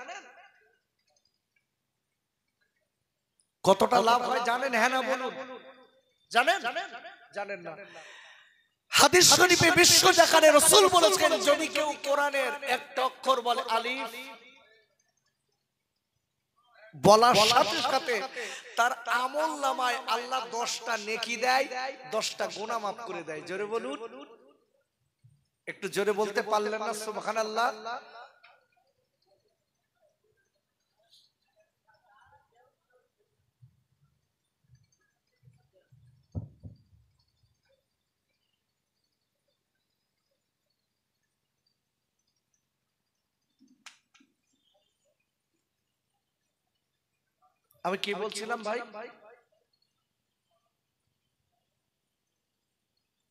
কতটা লাভ হয় জানেন? হ্যাঁ না বলুন। জানেন? জানেন না? হাদিস শরীফে বিশ্ব জাহানে রাসূল বলেছেন, যদি কেউ কোরআনের একটা অক্ষর বলে আলিফ, বলার সাথে সাথে তার আমল নামায় আল্লাহ 10টা নেকি দেয়, 10টা গুনাহ মাফ করে দেয়। জোরে বলুন, একটু জোরে বলতে পারলেন না সুবহানাল্লাহ? আমি কি বলছিলাম ভাই?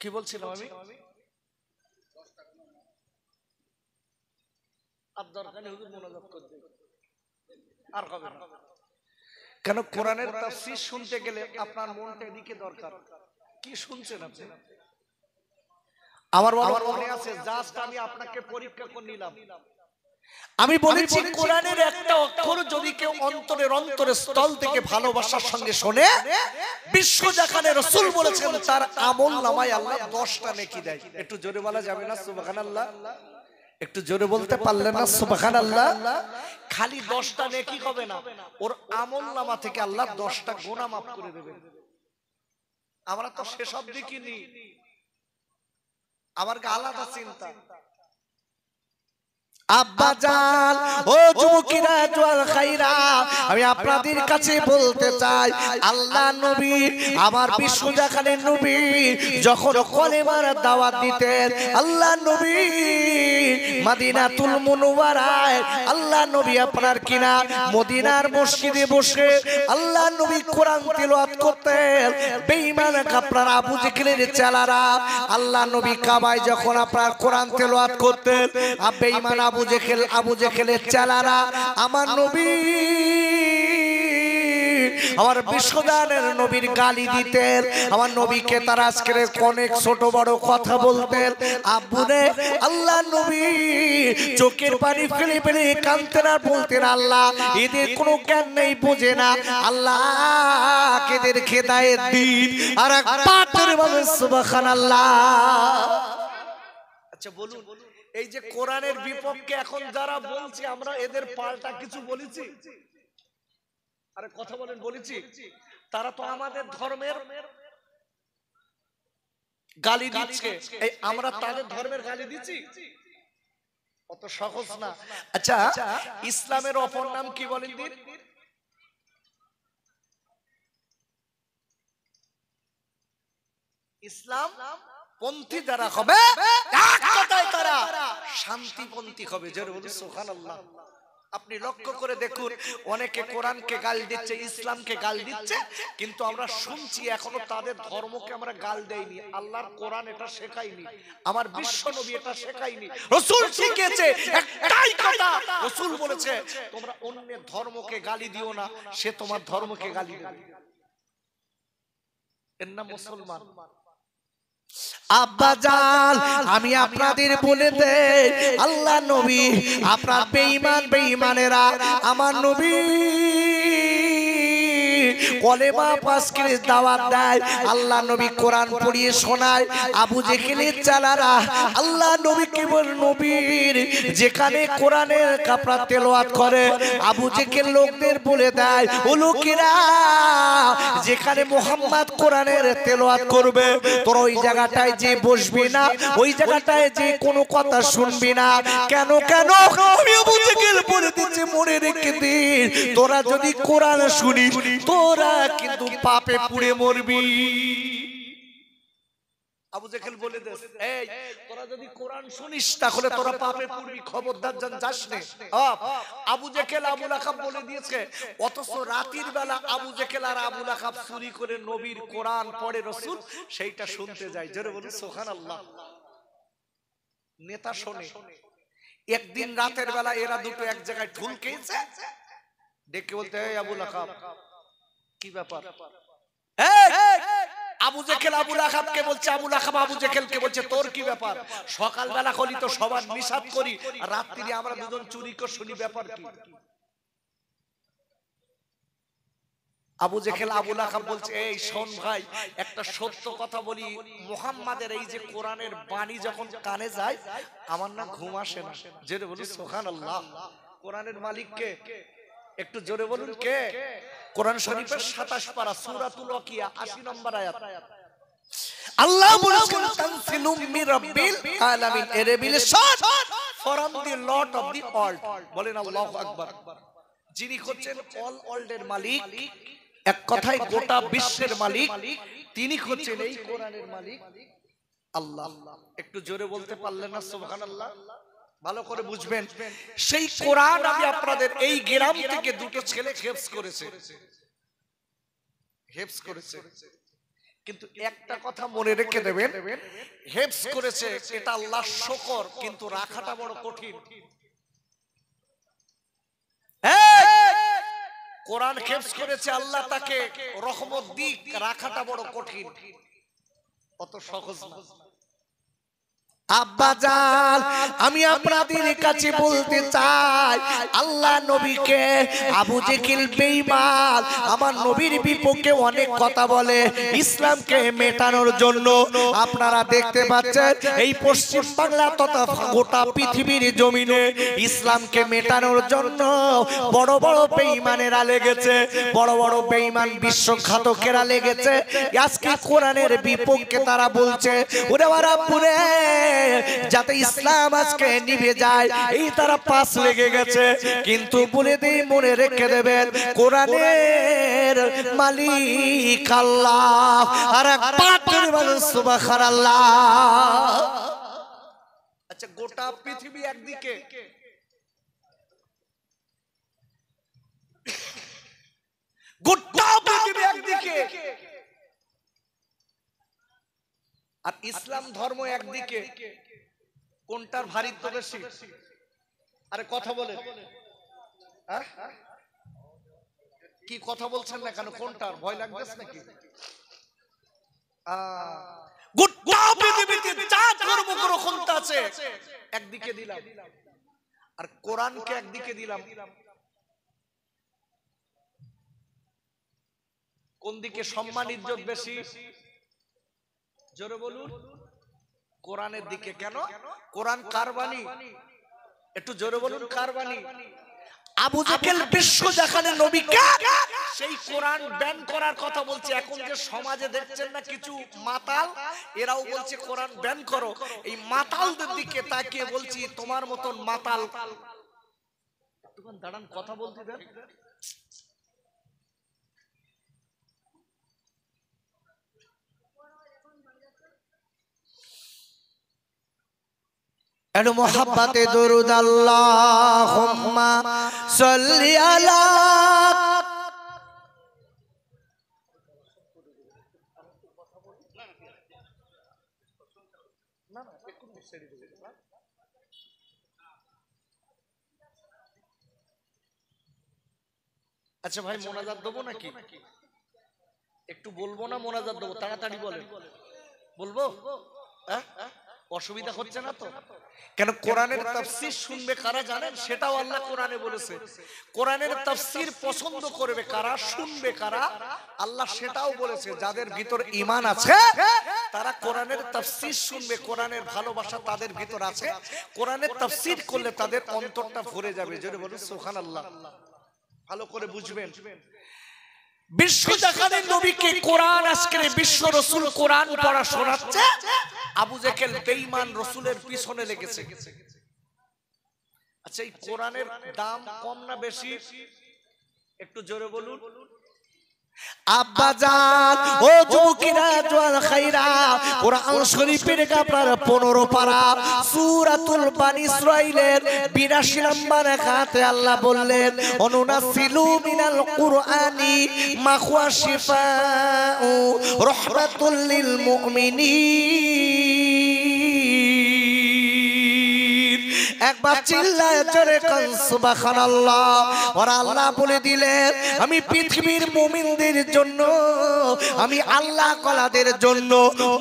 কি বলছিলাম আমি? আর দরকার নেই হুজুর মোনাজাত করতে, আর হবে না। কেন কোরআনের তাফসীর শুনতে গেলে আপনার মনটা এদিকে দরকার। কি শুনছেন আপনি? আমার মনে আছে, জাস্ট আমি আপনাকে পরীক্ষা করে নিলাম। আমি বলেছি কোরআনের একটা অক্ষর যদি কেউ অন্তরের স্থল থেকে ভালোবাসার সঙ্গে শোনে, বিশ্ব জাহানের রাসূল বলেছেন তার আমল নামায় আল্লাহ 10টা নেকি দেয়। একটু জোরে বলা যাবে না সুবহানাল্লাহ? একটু জোরে বলতে পারলেন না সুবহানাল্লাহ? খালি 10টা নেকি হবে না, ওর আমল নামা থেকে আল্লাহ 10টা গুনাহ মাফ করে দেবেন। আমরা তো সেসব দেখিনি, আমার আলাদা চিন্তা। আব্বাজান, ও যুবকেরা, জোয়াল খাইরা, আমি আপনাদের কাছে বলতে চাই, আল্লাহ নবী, আমার বিশ্বজাহানের নবী যখন কলেমার দাওয়াত দিতেন, আল্লাহ নবী মদিনাতুল মুনওয়ারায়, আল্লাহ নবী আপনার কিনা মদিনার মসজিদে বসে আল্লাহ নবী কোরআন তিলাওয়াত করতেন। বেঈমান আপনার আবু জেহেলের চেলারা আল্লাহ নবী কাবায় যখন আপনার কোরআন তিলাওয়াত করতেন, বেঈমান আবু জেহেলের চেলারা আমার নবী, আমার বিশ্বদানের নবীর গালি দিতেন। আমার নবীকে তারা আজকের অনেক ছোট বড় কথা বলতেন। আব্বুরে, আল্লাহ নবী চোখের পানি ফেলে ফেলে কাঁদতেন আর বলতেন, আল্লাহ এদের কোনো জ্ঞান নেই, বোঝে না, আল্লাহ এদের হেদায়েত দিন। আর এক পাতের বলে সুবহানাল্লাহ। আচ্ছা বলুন, এই যে কোরআনের বিপক্ষে এখন যারা বলছে, আমরা এদের পাল্টা কিছু বলেছি? আরে কথা বলেন, বলেছি? তারা তো আমাদের ধর্মের গালি দিচ্ছে, এই আমরা তাদের ধর্মের গালি দিচ্ছি? অত সহজ না। আচ্ছা, ইসলামের অপর নাম কি বলেন দিন? ইসলাম পন্থী যারা হবে, এক কথায় তারা শান্তিপন্থী হবে। জোরে বলুন সুবহানাল্লাহ। আপনি লক্ষ্য করে দেখুন, অনেকে কোরআনকে গাল দিচ্ছে, ইসলামকে গাল দিচ্ছে, কিন্তু আমরা শুনছি এখনো তাদের ধর্মকে আমরা গাল দেইনি। আল্লাহর কোরআন এটা শেখায়নি, আমার বিশ্ব নবী এটা শেখায়নি, রাসূল শিখিয়েছে একটাই কথা। রাসূল বলেছে তোমরা অন্যের ধর্মকে গালি দিও না, সে তোমার ধর্মকে গালি দেবে। এর নাম মুসলমান। আব্বাজান, আমি আপনাদের বলে দেই, আল্লাহ নবী আপনার বেঈমানেরা আমার নবী কলেমা পাশ করে দাওয়াত দেয়, আল্লাহ নবী কোরআন পড়িয়ে শোনায়। আবু জেহেলের চালারা আল্লাহ নবী কেবল নবীর যেখানে কোরআনের কাপড়া তেলাওয়াত করে, আবু জেহেল লোকদের বলে দেয়, ও লোকেরা যেখানে মুহাম্মদ কোরআনের তেলাওয়াত করবে, তোরা ওই জায়গাটায় যে বসবি না, ওই জায়গাটায় যে কোনো কথা শুনবি না। কেন কেন? আমি আবু জেহেল বলে দিচ্ছি, মনে রেখে দিন, তোরা যদি কোরআন শুনিস তোরা কিন্তু পাপে পুড়ে মরবি। আবু জেহেল বলে দেন, এই তোরা যদি কোরআন শুনিস তাহলে তোরা পাপে পড়বি, খবরদার যাস না। আবু জেহেল আবু লাহাব বলে দিয়েছে, অথচ রাতের বেলা আবু জেহেল আর আবু লাহাব চুরি করে নবীর কোরআন পড়ে, রাসূল সেইটা শুনতে যায়। জোরে বলুন সুবহানাল্লাহ। নেতা শোনে। একদিন রাতের বেলা এরা দুটো এক জায়গায় ঢুল খেয়েছে, ডেকে বলতে, এই আবু লাহাব কি ব্যাপার? আবু জেহেল আবু লাহাবকে বলছে, আবু লাহাব আবু জেহেলকে বলছে, তোর কি ব্যাপার? সকালবেলা হলি তো সবার নিষাদ করি, আর রাত্রি আমরা দুজন চুরি করে শুনি, ব্যাপার কি? আবু জেহেল আবু লাহাব বলছে, এই শোন ভাই, একটা সত্য কথা বলি, মুহাম্মাদের এই যে কোরআনের বাণী যখন কানে যায় আমার না ঘুম আসে না। যেটা বলি সুবহানাল্লাহ। কোরআনের মালিক কে? একটু জোরে বলুন কে? কোরআন শরীফের 27 পারা সূরাতুল ওয়াকিয়া 80 নম্বর আয়াত। আল্লাহ বলেছেন তানসিলুম মির রাব্বিল আলামিন, a revelation from the lord of the world. বলেন আল্লাহু আকবার। যিনি হচ্ছেন অল ওয়ার্ল্ডের মালিক, এক কথায় গোটা বিশ্বের মালিক, তিনি হচ্ছেন এই কোরআনের মালিক আল্লাহ। একটু জোরে বলতে পারলেন না সুবহানাল্লাহ? ভালো করে বুঝবেন, সেই কোরআন আমি আপনাদের এই গ্রাম থেকে দুটো ছেলে হেফজ করেছে। কিন্তু একটা কথা মনে রেখে দেবেন, হেফজ করেছে এটা আল্লাহর শুকর, কিন্তু রাখাটা বড় কঠিন। কোরআন হেফজ করেছে, আল্লাহ তাকে রহমত দিক, রাখাটা বড় কঠিন, অত সহজ না। আব্বাজান, আমি আপনাদের কাছে বলতে চাই, আল্লাহ নবীকে আবু জেহেল বেঈমান আমার নবীর বিপক্ষে অনেক কথা বলে ইসলামকে মেটানোর জন্য। আপনারা দেখতে পাচ্ছেন এই পশ্চিম বাংলা তথা গোটা পৃথিবীর জমিনে ইসলামকে মেটানোর জন্য বড় বড় বেঈমানেরা লেগেছে, বড় বড় বেঈমান বিশ্বঘাতকেরা লেগেছে। আজকে কোরআনের বিপক্ষে তারা বলছে ওরে ওরা পুরে যাতে ইসলাম আজকে নিভে যায়, এই তারা পাশ লেগে গেছে। কিন্তু বলে দেই, মনে রেখে দেবেন, কোরআনের মালিক আল্লাহ। আর একবার বলুন সুবহানাল্লাহ। আচ্ছা, গোটা পৃথিবী একদিকে, গোটা পৃথিবী একদিকে, আর ইসলাম ধর্ম একদিকে, কোনটার ভারিত্ব বেশি? আরে কথা বলে, কি কথা বলছেন না কেন? কোনটার ভয় লাগতেছে নাকি? গোটা পৃথিবীতে যা ধর্ম গ্রন্থ আছে একদিকে দিলাম, আর কোরআনকে একদিকে দিলাম। কোন দিকে সম্মান ইজ্জত বেশি? জোরে বলুন। কোরআনের দিকে। কেন? কোরআন কার বাণী? একটু জোরে বলুন, কার বাণী? আবু জেহেল বিশ্ব দেখানে নবীকে সেই কোরআন ব্যান করার কথা বলছে। এখন যে সমাজে দেখছেন না কিছু মাতাল, এরাও বলছে কোরআন ব্যান করো। এই মাতালদের দিকে তাকিয়ে বলছি, তোমার মতন মাতাল একটুখান দাঁড়ান, কথা বলতে দেন। এর মোহাব্বতে দরুদ আল্লাহুম্মা সাল্লি আলা। আচ্ছা ভাই, মোনাজাত দেবো নাকি? একটু বলবো না মোনাজাত দেবো? তাড়াতাড়ি বলেন। বলবো? অসুবিধা হচ্ছে না তো? কেন? কোরআনের তাফসীর শুনবে কারা জানেন? সেটাও আল্লাহ কোরআনে বলেছে। কোরআনের তাফসীর পছন্দ করবে কারা, শুনবে কারা, আল্লাহ সেটাও বলেছে। যাদের ভিতর ঈমান আছে তারা কোরআনের তাফসীর শুনবে, কোরআনের ভালোবাসা তাদের ভিতর আছে। কোরআনের তাফসীর করলে তাদের অন্তরটা ভরে যাবে। জোরে বলুন সুবহানাল্লাহ। ভালো করে বুঝবেন, বিশ্ব দেখানে নবীকে কোরআন, আজকের বিশ্ব রাসূল কোরআন পড়া শোনাচ্ছে, আবু জেহেল বেঈমান রাসূলের পিছনে লেগেছে। আচ্ছা, এই কোরআনের দাম কম না বেশি? একটু জোরে বলুন। আব্বাজান, ও যুবকেরা, জওয়ান খাইরা, কোরআন শরীফের আপনার 15 পারা সূরাতুল বানী ইসরাঈলের 82 নম্বর আয়াতে আল্লাহ বললেন, অনুনাসিলু মিনাল কুরআনি মা হুয়া শিফাউ রাহমাতুল লিল মুমিনিন। একবার চিল্লায় জোরে কান সুবহানাল্লাহ। আর আল্লাহ বলে দিলেন, আমি পৃথিবীর মুমিনদের জন্য, আমি আল্লাহ কলাদের জন্য,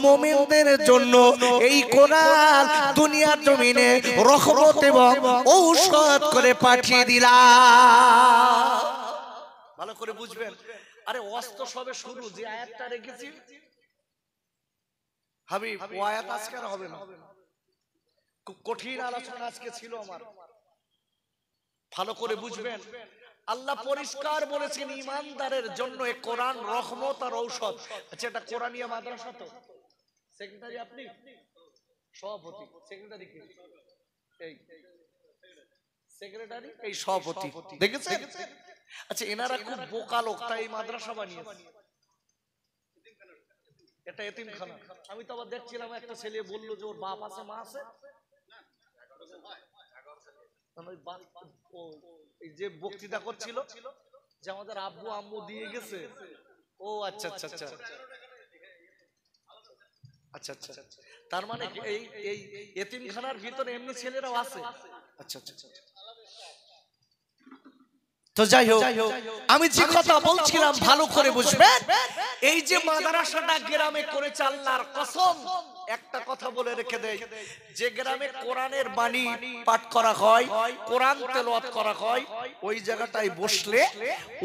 মুমিনদের জন্য এই কোরআন দুনিয়ার জমিনে রহমত এবং ঔষধ করে পাঠিয়ে দিলাম। ভালো করে বুঝবেন। আরে অস্ত্র সবে শুরু, যে আয়াতটা রেখেছি হাবিব, ও আয়াত আজকে আর হবে না। খুব কঠিন আলোচনা আজকে ছিল আমার। ভালো করে বুঝবেন, আল্লাহ পরিষ্কার বলেছেন ঈমানদারের জন্য এই কোরআন রহমত আর ঔষধ। আচ্ছা, এটা কোরআনিয়া মাদ্রাসা তো? সেক্রেটারি আপনি? সভাপতি? সেক্রেটারি কে? এই সেক্রেটারি, এই সভাপতি। দেখেছেন? আচ্ছা, এনারা খুব বোকা লোক, তাই এই মাদ্রাসা বানিয়েছে। এটা এতিমখানা। আমি তো আবার দেখছিলাম একটা ছেলে বললো যে ওর বাপ আছে, মা আছে। এই যে বক্তৃতা করছিল যে আমাদের আব্বু আম্মু দিয়ে গেছে। ও আচ্ছা আচ্ছা আচ্ছা আচ্ছা আচ্ছা, তার মানে এই এই এতিমখানার ভিতরে এমনি ছেলেরাও আছে। আচ্ছা আচ্ছা, তো যাই হোক, আমি যে কথা বলছিলাম ভালো করে বুঝবেন। এই যে মাদ্রাসাটা গ্রামে করেছে, আল্লাহর কসম একটা কথা বলে রেখে দেয়, যে গ্রামে কোরআনের বাণী পাঠ করা হয়, কোরআন তেলাওয়াত করা হয়, ওই জায়গাটায় বসলে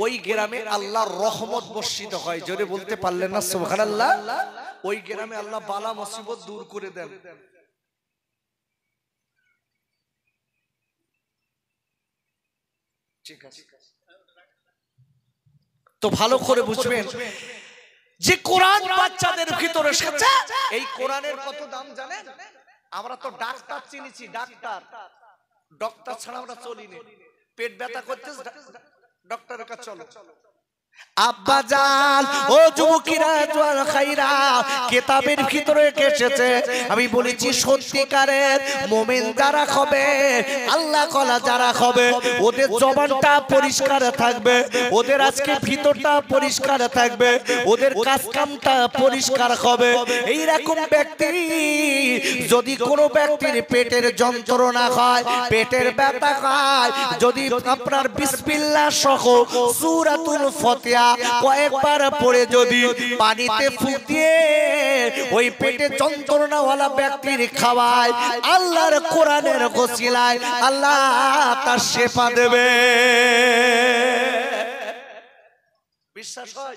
ওই গ্রামে আল্লাহর রহমত বর্ষিত হয়। জোরে বলতে পারলেন না সুবহানাল্লাহ? ওই গ্রামে আল্লাহ বালা মুসিবত দূর করে দেন। ঠিক আছে, তো ভালো করে বুঝবেন যে কোরআন বাচ্চাদের ভিতরে এসেছে। এই কোরআনের কত দাম জানেন? আমরা তো ডাক্তার চিনিছি, ডাক্তার, ডক্টর ছাড়া আমরা চলি না। পেট ব্যথা করতে ডক্টরের কাছে চলো। আব্বা জান, ও যুবকেরা, জওয়ান খাইরা, কিতাবের ভিতরে এসেছে, আমি বলেছি সত্যিকারের মুমিন যারা হবে, আল্লাহ কলা যারা হবে, ওদের জবানটা পরিষ্কার থাকবে, ওদের আজকে ভিতরটা পরিষ্কার থাকবে, ওদের কাজ কামটা পরিষ্কার হবে। এই রকম ব্যক্তি যদি কোনো ব্যক্তির পেটের যন্ত্রণা হয়, পেটের ব্যথা হয়, যদি আপনার বিসমিল্লাহ সহ সূরাতুল ফাতিহা কয়েকবার পড়ে যদি পানিতে ফুঁক দিয়ে ওই পেটে যন্ত্রণাওয়ালা ব্যক্তির খাওয়ায়, আল্লাহর কোরআনের ওসিলায় আল্লাহ তার শেফা দেবে। বিশ্বাস হয়?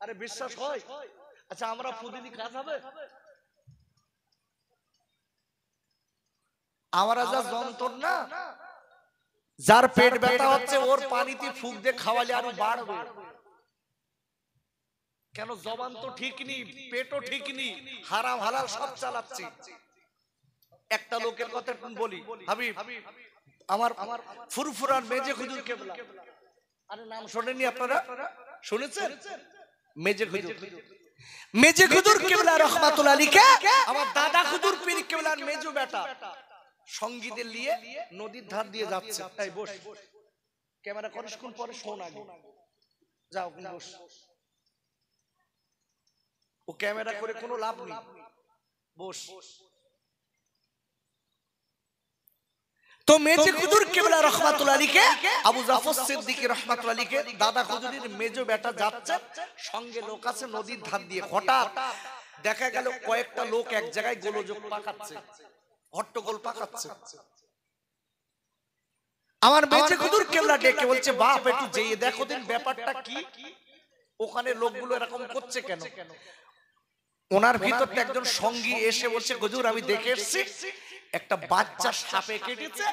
আরে বিশ্বাস হয়? আচ্ছা, আমরা প্রতিদিন কাজ হবে, আমরা যা যন্ত্রণা, যার পেট ব্যথা হচ্ছে ওর পানিতে ফুঁক দিয়ে খাওয়ালে আরো বাড়বে। কেন? জবান তো ঠিক নেই, পেটও ঠিক নেই, হারাম হালাল সব চালাচ্ছি। একটা লোকের কথা বলি, হাবিব, আমার ফুরফুরার মেজে হুজুর কেবলা, আরে নাম শোনেননি আপনারা? শুনেছেন? মেজে হুজুর, মেজে হুজুর কেবলা রহমাতুল্লাহ আলাইহি, আমার দাদা হুজুর পীর কেবলার মেজো বেটা সঙ্গীদের নিয়ে নদীর ধার দিয়ে যাচ্ছে। তাই বস, ক্যামেরা করিস কোন, পরে শোন আগে, যাও বস। ও ক্যামেরা করে কোনো লাভ নেই, বস। তো মেজে হুজুর কেবলা রহমাতুল্লাহ আলাইহি, আবু জাফর সিদ্দিকী রহমাতুল্লাহ আলাইহি দাদা হুজুরের মেজো বেটা যাচ্ছে, সঙ্গে লোক আছে নদীর ধার দিয়ে। হঠাৎ দেখা গেল কয়েকটা লোক এক জায়গায় গোলযোগ পাকাচ্ছে, হট্টগোল পাকাচ্ছে। আমার মেজে হুজুর কেবলা ডেকে বলছে, বাপ একটু যেয়ে দেখো দিন ব্যাপারটা কি, ওখানে লোকগুলো এরকম করছে কেন? ওনার ভিতরটা একজন সঙ্গী এসে বলছে, হুজুর আমি দেখে এসেছি, একটা বাচ্চা সাপে কেটেছে,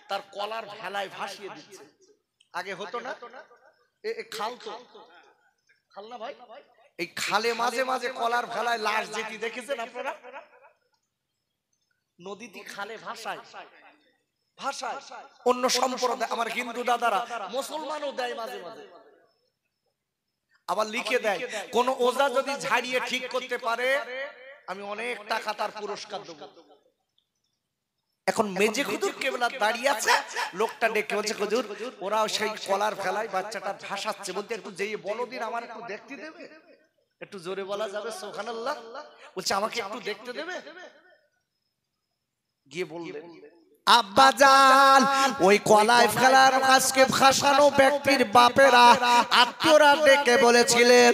তার কলার ভেলায় ভাসিয়ে দিচ্ছে। আগে হতো না, খাল তো, খাল না ভাই, এই খালে মাঝে মাঝে কলার ভেলায় লাশ যেটি দেখেছেন আপনারা? নদীতে খালে ভাসায়, ভাষায় অন্য সম্প্রদায়, আমার হিন্দু দাদারা, মুসলমানও দেয় মাঝে মাঝে, আবার লিখে দেয় কোন ওজা যদি ঝাড়িয়ে ঠিক করতে পারে আমি অনেক টাকা তার পুরস্কার দেব। এখন মেজে হুজুর কেবলা দাঁড়িয়ে আছে, লোকটা ডেকে বলছে, হুজুর ওরা সেই কলার ফেলায় বাচ্চাটা ভাসাচ্ছে, বলতে একটু যেয়ে বলো দিন, আমার একটু দেখতে দেবে? একটু জোরে বলা যাবে সুবহানাল্লাহ? বলছে আমাকে একটু দেখতে দেবে? গিয়ে বললেন, আব্বা জান, ওই কলাই ফেলার আজকে ভাসানো ব্যক্তির বাপেরা আত্মীয়রা ডেকে বলেছিলেন,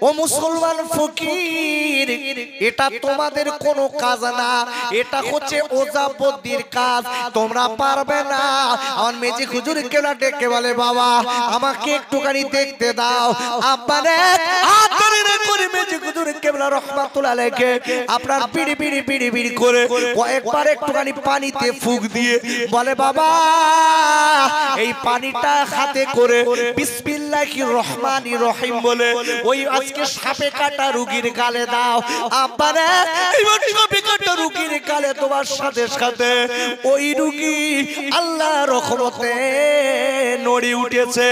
ও মুসলমান ফকির, এটা তোমাদের কোনো কাজ না, এটা হচ্ছে ওজা বদ্দির কাজ, তোমরা পারবে না। আমার মেজে হুজুর কেবলা ডেকে বলে, বাবা আমাকে একটুখানি দেখতে দাও। আব্বা রে হাত ধরে করে বাজি হুজুর কেবলা রাহমাতুল্লাহ আলাইহি আপনার বিড়ি বিড়ি বিড়ি বিড়ি করে কয়েকবার একটুখানি পানিতে ফুঁক দিয়ে বলে বাবা এই পানিটা হাতে করে বিসমিল্লাহির রহমানির রহিম বলে ওই আজকে সাপে কাটা রোগীর গালে দাও। আব্বারে এইবার সাপে কাটা রোগীর গালে তোমার সাথে সাথে ওই রোগী আল্লাহর রহমতে নড়ে উঠেছে।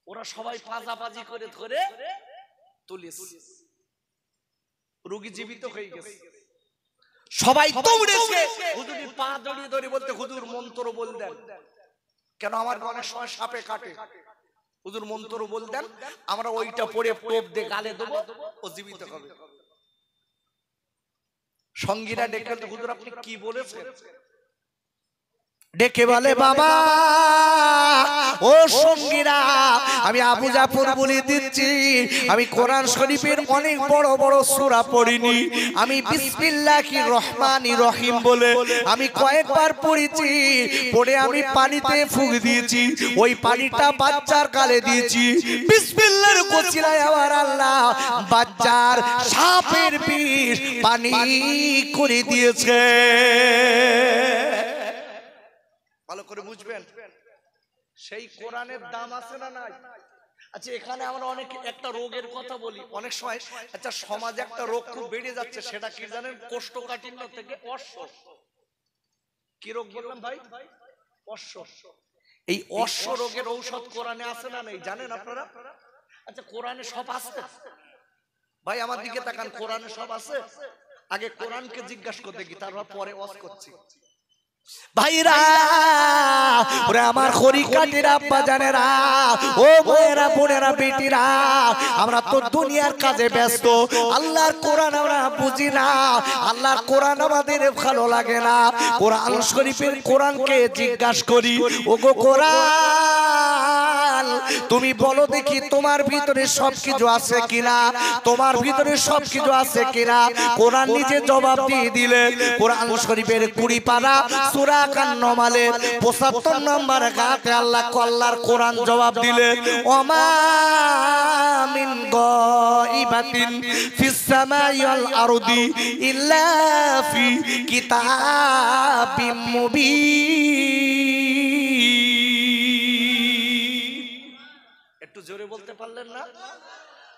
ওরা সবাই পাজাবাজি করে ধরে তুলেছে, রোগী জীবিত হয়ে গেছে। সবাই দৌড়েছে, হুজুরি পা জড়িয়ে ধরে বলতে হুজুর মন্ত্র বল দেন। কেন আমার অনেক সময় সাপে কাটে, হুজুর মন্ত্র বল দেন, আমরা ওইটা পড়ে টোপ দিয়ে গালে দেবো, ও জীবিত হবে। সঙ্গীরা ডেকে হুজুর আপনি কি বলেছেন? ডেকে বলে বাবা ও সঙ্গীরা আমি আবু জাফর বলে দিচ্ছি, আমি কোরআন শরীফের অনেক বড় বড় সূরা পড়িনি, আমি বিসমিল্লাহির রহমানির রহিম বলে আমি কয়েকবার পড়েছি, পড়ে আমি পানিতে ফুঁক দিয়েছি, ওই পানিটা বাচ্চার গালে দিয়েছি, বিসমিল্লাহর ওসিলায় আমার আল্লাহ বাচ্চার সাপের বিষ পানি করে দিয়েছে। ভালো করে বুঝবেন, সেই কোরআনের দাম আছে না নাই? আচ্ছা এখানে আমরা অনেক একটা রোগের কথা বলি অনেক সময়, আচ্ছা সমাজে একটা রোগ খুব বেড়ে যাচ্ছে, সেটা কি জানেন? কোষ্ঠকাঠিন্য থেকে অশ্ব। কি রোগ বললাম ভাই? অশ্ব। এই অশ্ব রোগের ঔষধ কোরআনে আছে না নেই জানেন আপনারা? আচ্ছা কোরআনে সব আছে ভাই? আমার দিকে তাকান, কোরআনে সব আছে? আগে কোরআনকে জিজ্ঞাসা করতে কি, তারপর পরে ওয়াজ করছি। ভাইরা ওরে আমার খড়িকাটির আব্বা জানেরা, ও ভাইরা বোনেরা বেটিরা, আমরা তো দুনিয়ার কাজে ব্যস্ত, আল্লাহর কোরআন আমরা বুঝি না, আল্লাহর কোরআন আমাদের ভালো লাগে না। কোরআন শরীফের কোরআনকে জিজ্ঞাসা করি, ওগো কোরআন তুমি বলো দেখি তোমার ভিতরে সবকিছু আছে কিনা, তোমার ভিতরে সবকিছু আছে কিনা? কোরআন নিজে জবাব দিয়ে দিলে কোরআন শরীফের 20 পারা সূরা কান-নমালের 75 নম্বর আয়াতে আল্লাহর কোরআন জবাব দিলে ওমা মিন গাইবাতিন ফিস সামাই ওয়াল আরদি ইল্লা ফি কিতাবিম মুবিন। একটু জোরে বলতে পারলেন না?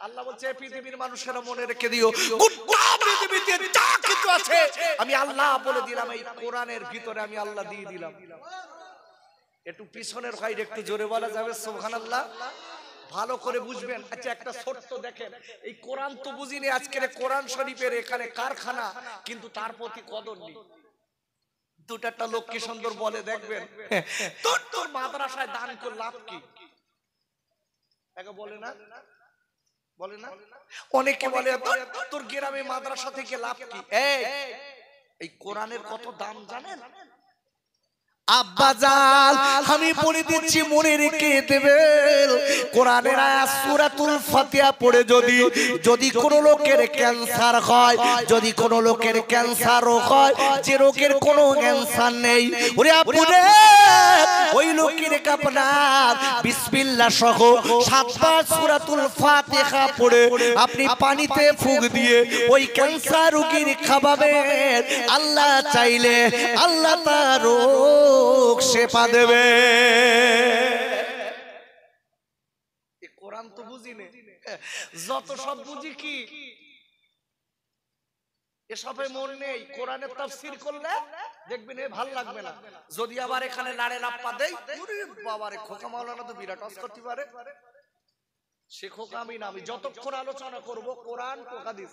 আল্লাহ বলছে পৃথিবীর মানুষেরা মনে রেখে দিও, গোটা পৃথিবীতে যা কিছু আছে আমি আল্লাহ বলে দিলাম, এই কোরআনের ভিতরে আমি আল্লাহ দিয়ে দিলাম। একটু পিছনের ভাই একটু জোরে বলা যাবে সুবহানাল্লাহ? ভালো করে বুঝবেন। আচ্ছা একটা ছোট্ট দেখেন, এই কোরআন তো বুঝিনি, আজকের কোরআন শরীফের এখানে কারখানা, কিন্তু তার প্রতি কদর নেই। দুটা লোক কি সুন্দর বলে দেখবেন, তোর মাদ্রাসায় দান করে লাভ কি? একে বলে না, বলে না? অনেকে বলে তোর গ্রামে মাদ্রাসা থেকে লাভ কি? এই কোরআনের কত দাম জানেন? আব্বাজান আমি বলে দিচ্ছি, মনে রেখে দেবেন, কোরআনের আয়াত সূরাতুল ফাতিহা পড়ে যদি কোন লোকের ক্যান্সার হয়, যদি কোন লোকের ক্যান্সার রোগ হয়, যে রোগের কোনো ক্যান্সার নেই, ওরে আপুরে ওই লোকের আপনার বিসমিল্লাহ সহ 7 বার সূরাতুল ফাতিহা পড়ে আপনি পানিতে ফুঁক দিয়ে ওই ক্যান্সার রোগীর খাওয়াবেন, আল্লাহ চাইলে আল্লাহ তার রোগ শেফা দেবে। কোরআন তো বুঝি নে, যত সব বুঝি কি এসবে মন নেই। কোরআনের তাফসীর করলে দেখবেন এ ভালো লাগবে না, যদি আবার এখানে লাড়ে লাপ্পা দেই, ওরে বাবারে খোকা মাওলানা তো বিরাট অস করতে পারে। সে খোকা আমি না, আমি যতক্ষণ আলোচনা করব কোরআন ও হাদিস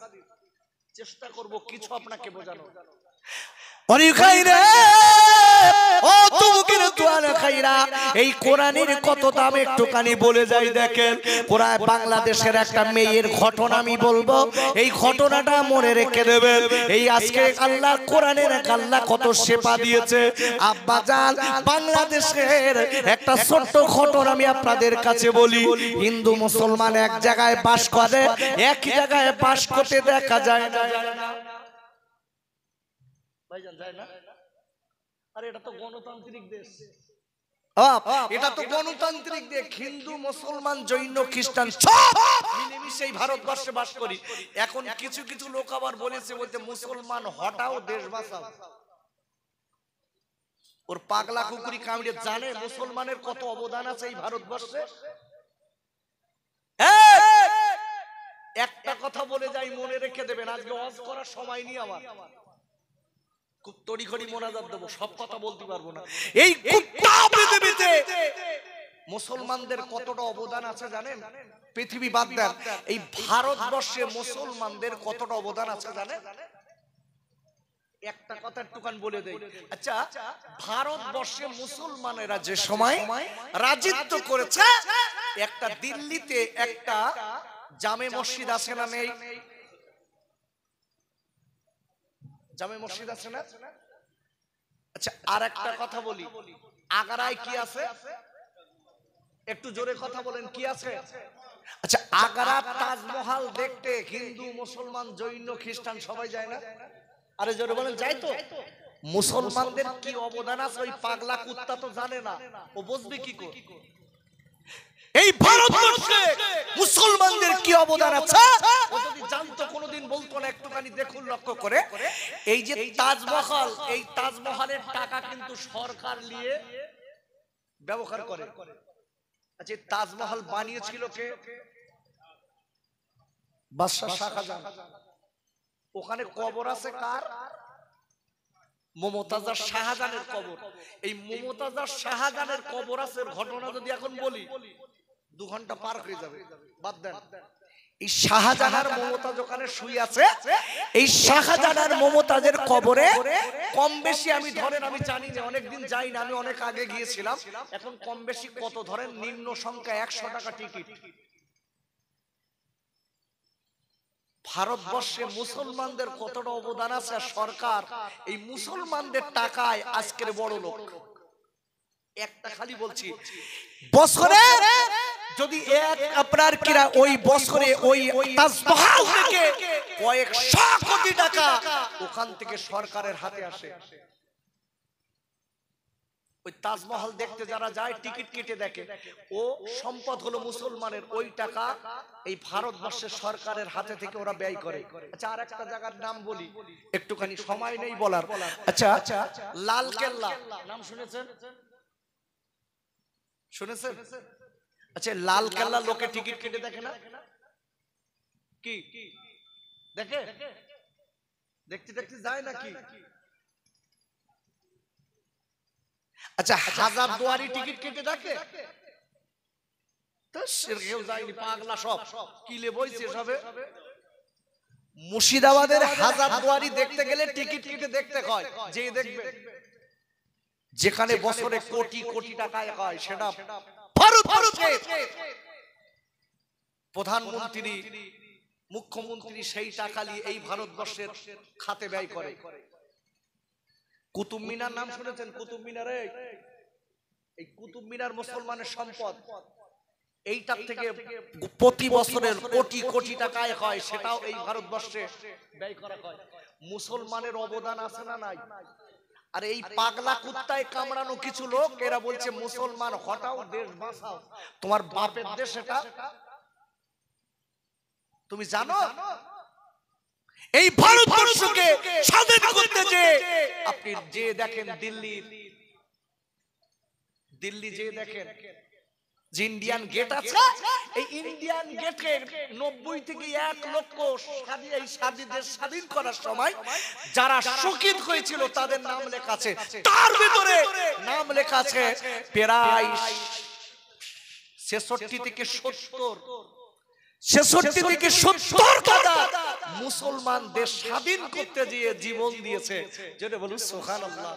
চেষ্টা করব কিছু আপনাকে বোঝানো। এই কোরআনের কত দাম একটুখানি বলে যাই দেখেন। কোরআন বাংলাদেশের একটা মেয়ের ঘটনা আমি বলবো, এই ঘটনাটা মনে রেখে দেবেন। এই আজকে আল্লাহ কোরআনের আল্লাহ কত সেবা দিয়েছে। আব্বাজান বাংলাদেশের একটা ছোট্ট ঘটনা আমি আপনাদের কাছে বলি। হিন্দু মুসলমান এক জায়গায় বাস করে, এক জায়গায় বাস করতে দেখা যায় না। ভাইজান যায় না? আরে এটা তো গণতান্ত্রিক দেশ, এটা তো গণতান্ত্রিক দেশ, হিন্দু মুসলমান জৈন খ্রিস্টান সব মিলেমিশে ভারতবর্ষে বাস করি। এখন কিছু কিছু লোক আবার বলেছে, বলতে মুসলমান হটাও দেশ বাঁচাও। ওর পাগলা কুকুরি কামড়ে জানে মুসলমানের কত অবদান আছে এই ভারতবর্ষে। একটা কথা বলে যাই, মনে রেখে দেবেন, আজকে ওয়াজ করার সময় নেই আমার, খুব তড়িঘড়ি মোনাজাত দেবো, সব কথা বলতে পারবো না। এই পৃথিবীতে মুসলমানদের কতটা অবদান আছে জানেন? পৃথিবী বাদ দেন, এই ভারতবর্ষে মুসলমানদের কতটা অবদান আছে জানেন? একটা কথা একটুখানি বলে দেই। আচ্ছা, ভারতবর্ষে মুসলমানেরা যে সময় রাজত্ব করেছে, একটা দিল্লিতে একটা জামে মসজিদ আছে না নেই? জামে মসজিদ আছে না? আচ্ছা, আর একটা কথা বলি, আগ্রায় কি আছে? একটু জোরে কথা বলেন, কি আছে? আচ্ছা, আগ্রার তাজমহল দেখতে হিন্দু মুসলমান জৈন খ্রিস্টান সবাই যায় না? আরে জোরে বলেন, যায় তো? মুসলমানদের কি অবদান আছে ওই পাগলা কুত্তা তো জানে না, ও বুঝবে কি করে? এই ভারতবর্ষে মুসলমানদের কি অবদান আছে ও যদি জানতো কোনোদিন বলতো না। একটুখানি দেখুন, লক্ষ্য করে, এই যে তাজমহল, এই তাজমহলের টাকা কিন্তু সরকার নিয়ে ব্যবহার করে। আচ্ছা, তাজমহল বানিয়েছিল কে? বাদশা শাহজাহান। ওখানে কবর আছে কার? মমতাজার শাহজাহানের কবর। এই মমতাজার শাহজাহানের কবর আছে ঘটনা যদি এখন বলি 2 ঘন্টা পার হয়ে যাবে, বাদ দেন। এই শাহজাহান মমতাজ ওখানে শুয়ে আছে। এই শাহজাহান মমতাজের কবরে কম বেশি আমি ধরেন, আমি জানি না, অনেকদিন যাই না, আমি অনেক আগে গিয়েছিলাম, এখন কম বেশি কত ধরেন, নিম্ন সংখ্যা 100 টাকা টিকিট। ভারতবর্ষে মুসলমানদের কতটা অবদান আছে, সরকার এই মুসলমানদের টাকায় আজকের বড় লোক। একটা খালি বলছি, বছরে যদি এক আপনার কিরা ওই বছরে ওই তাজমহল থেকে কয়েকশো কোটি টাকা ওখান থেকে সরকারের হাতে আসে। ওই তাজমহল দেখতে যারা যায় টিকিট কেটে দেখে, ও সম্পদ হলো মুসলমানের, ওই টাকা এই ভারতবর্ষের সরকারের হাতে থেকে ওরা ব্যয় করে। আচ্ছা, আর একটা জায়গার নাম বলি, একটুখানি সময় নেই বলার। আচ্ছা, লাল কেল্লা নাম শুনেছেন? শুনেছেন? আচ্ছা, লাল কেল্লা লোকে টিকিট কেটে দেখে না? কি দেখে? দেখতে দেখতে যায় নাকি? আচ্ছা, হাজার দুয়ারি টিকিট কেটে দেখে? কেউ যায়নি, পাগলা সব কিলে বইছে সবে। মুর্শিদাবাদের হাজার দুয়ারি দেখতে গেলে টিকিট কেটে দেখতে হয়, যে দেখবে যেখানে বছরে কোটি কোটি টাকায় হয়, সেটা ভারতবর্ষে প্রধানমন্ত্রী মুখ্যমন্ত্রী সেই টাকা নিয়ে এই ভারতবর্ষের খাতে ব্যয় করে। কুতুব মিনার নাম শুনেছেন? কুতুব মিনারে, এই কুতুব মিনার মুসলমানের সম্পদ, এইটার থেকে প্রতি বছরের কোটি কোটি টাকায় হয়, সেটাও এই ভারতবর্ষে ব্যয় করা হয়। মুসলমানের অবদান আছে না নাই? আর এই পাগলা কুত্তায় কামড়ানো কিছু লোক, এরা বলছে মুসলমান হটাও দেশ বাঁচাও। তোমার বাপের দেশ এটা তুমি জানো? এই ভারতবর্ষকে স্বাধীন করতে যে আপনি যে দেখেন দিল্লি যে দেখেন যে ইন্ডিয়ান গেট আছে, এই ইন্ডিয়ান গেটে 90 থেকে 1 লক্ষ দেশ স্বাধীন করার সময় যারা শহীদ হয়েছিল তাদের নাম লেখা আছে। তার ভিতরে নাম লেখা আছে প্রায় 66 থেকে 70 কথা মুসলমান দেশ স্বাধীন করতে গিয়ে জীবন দিয়েছে। যেটা বলুন সুবহানাল্লাহ।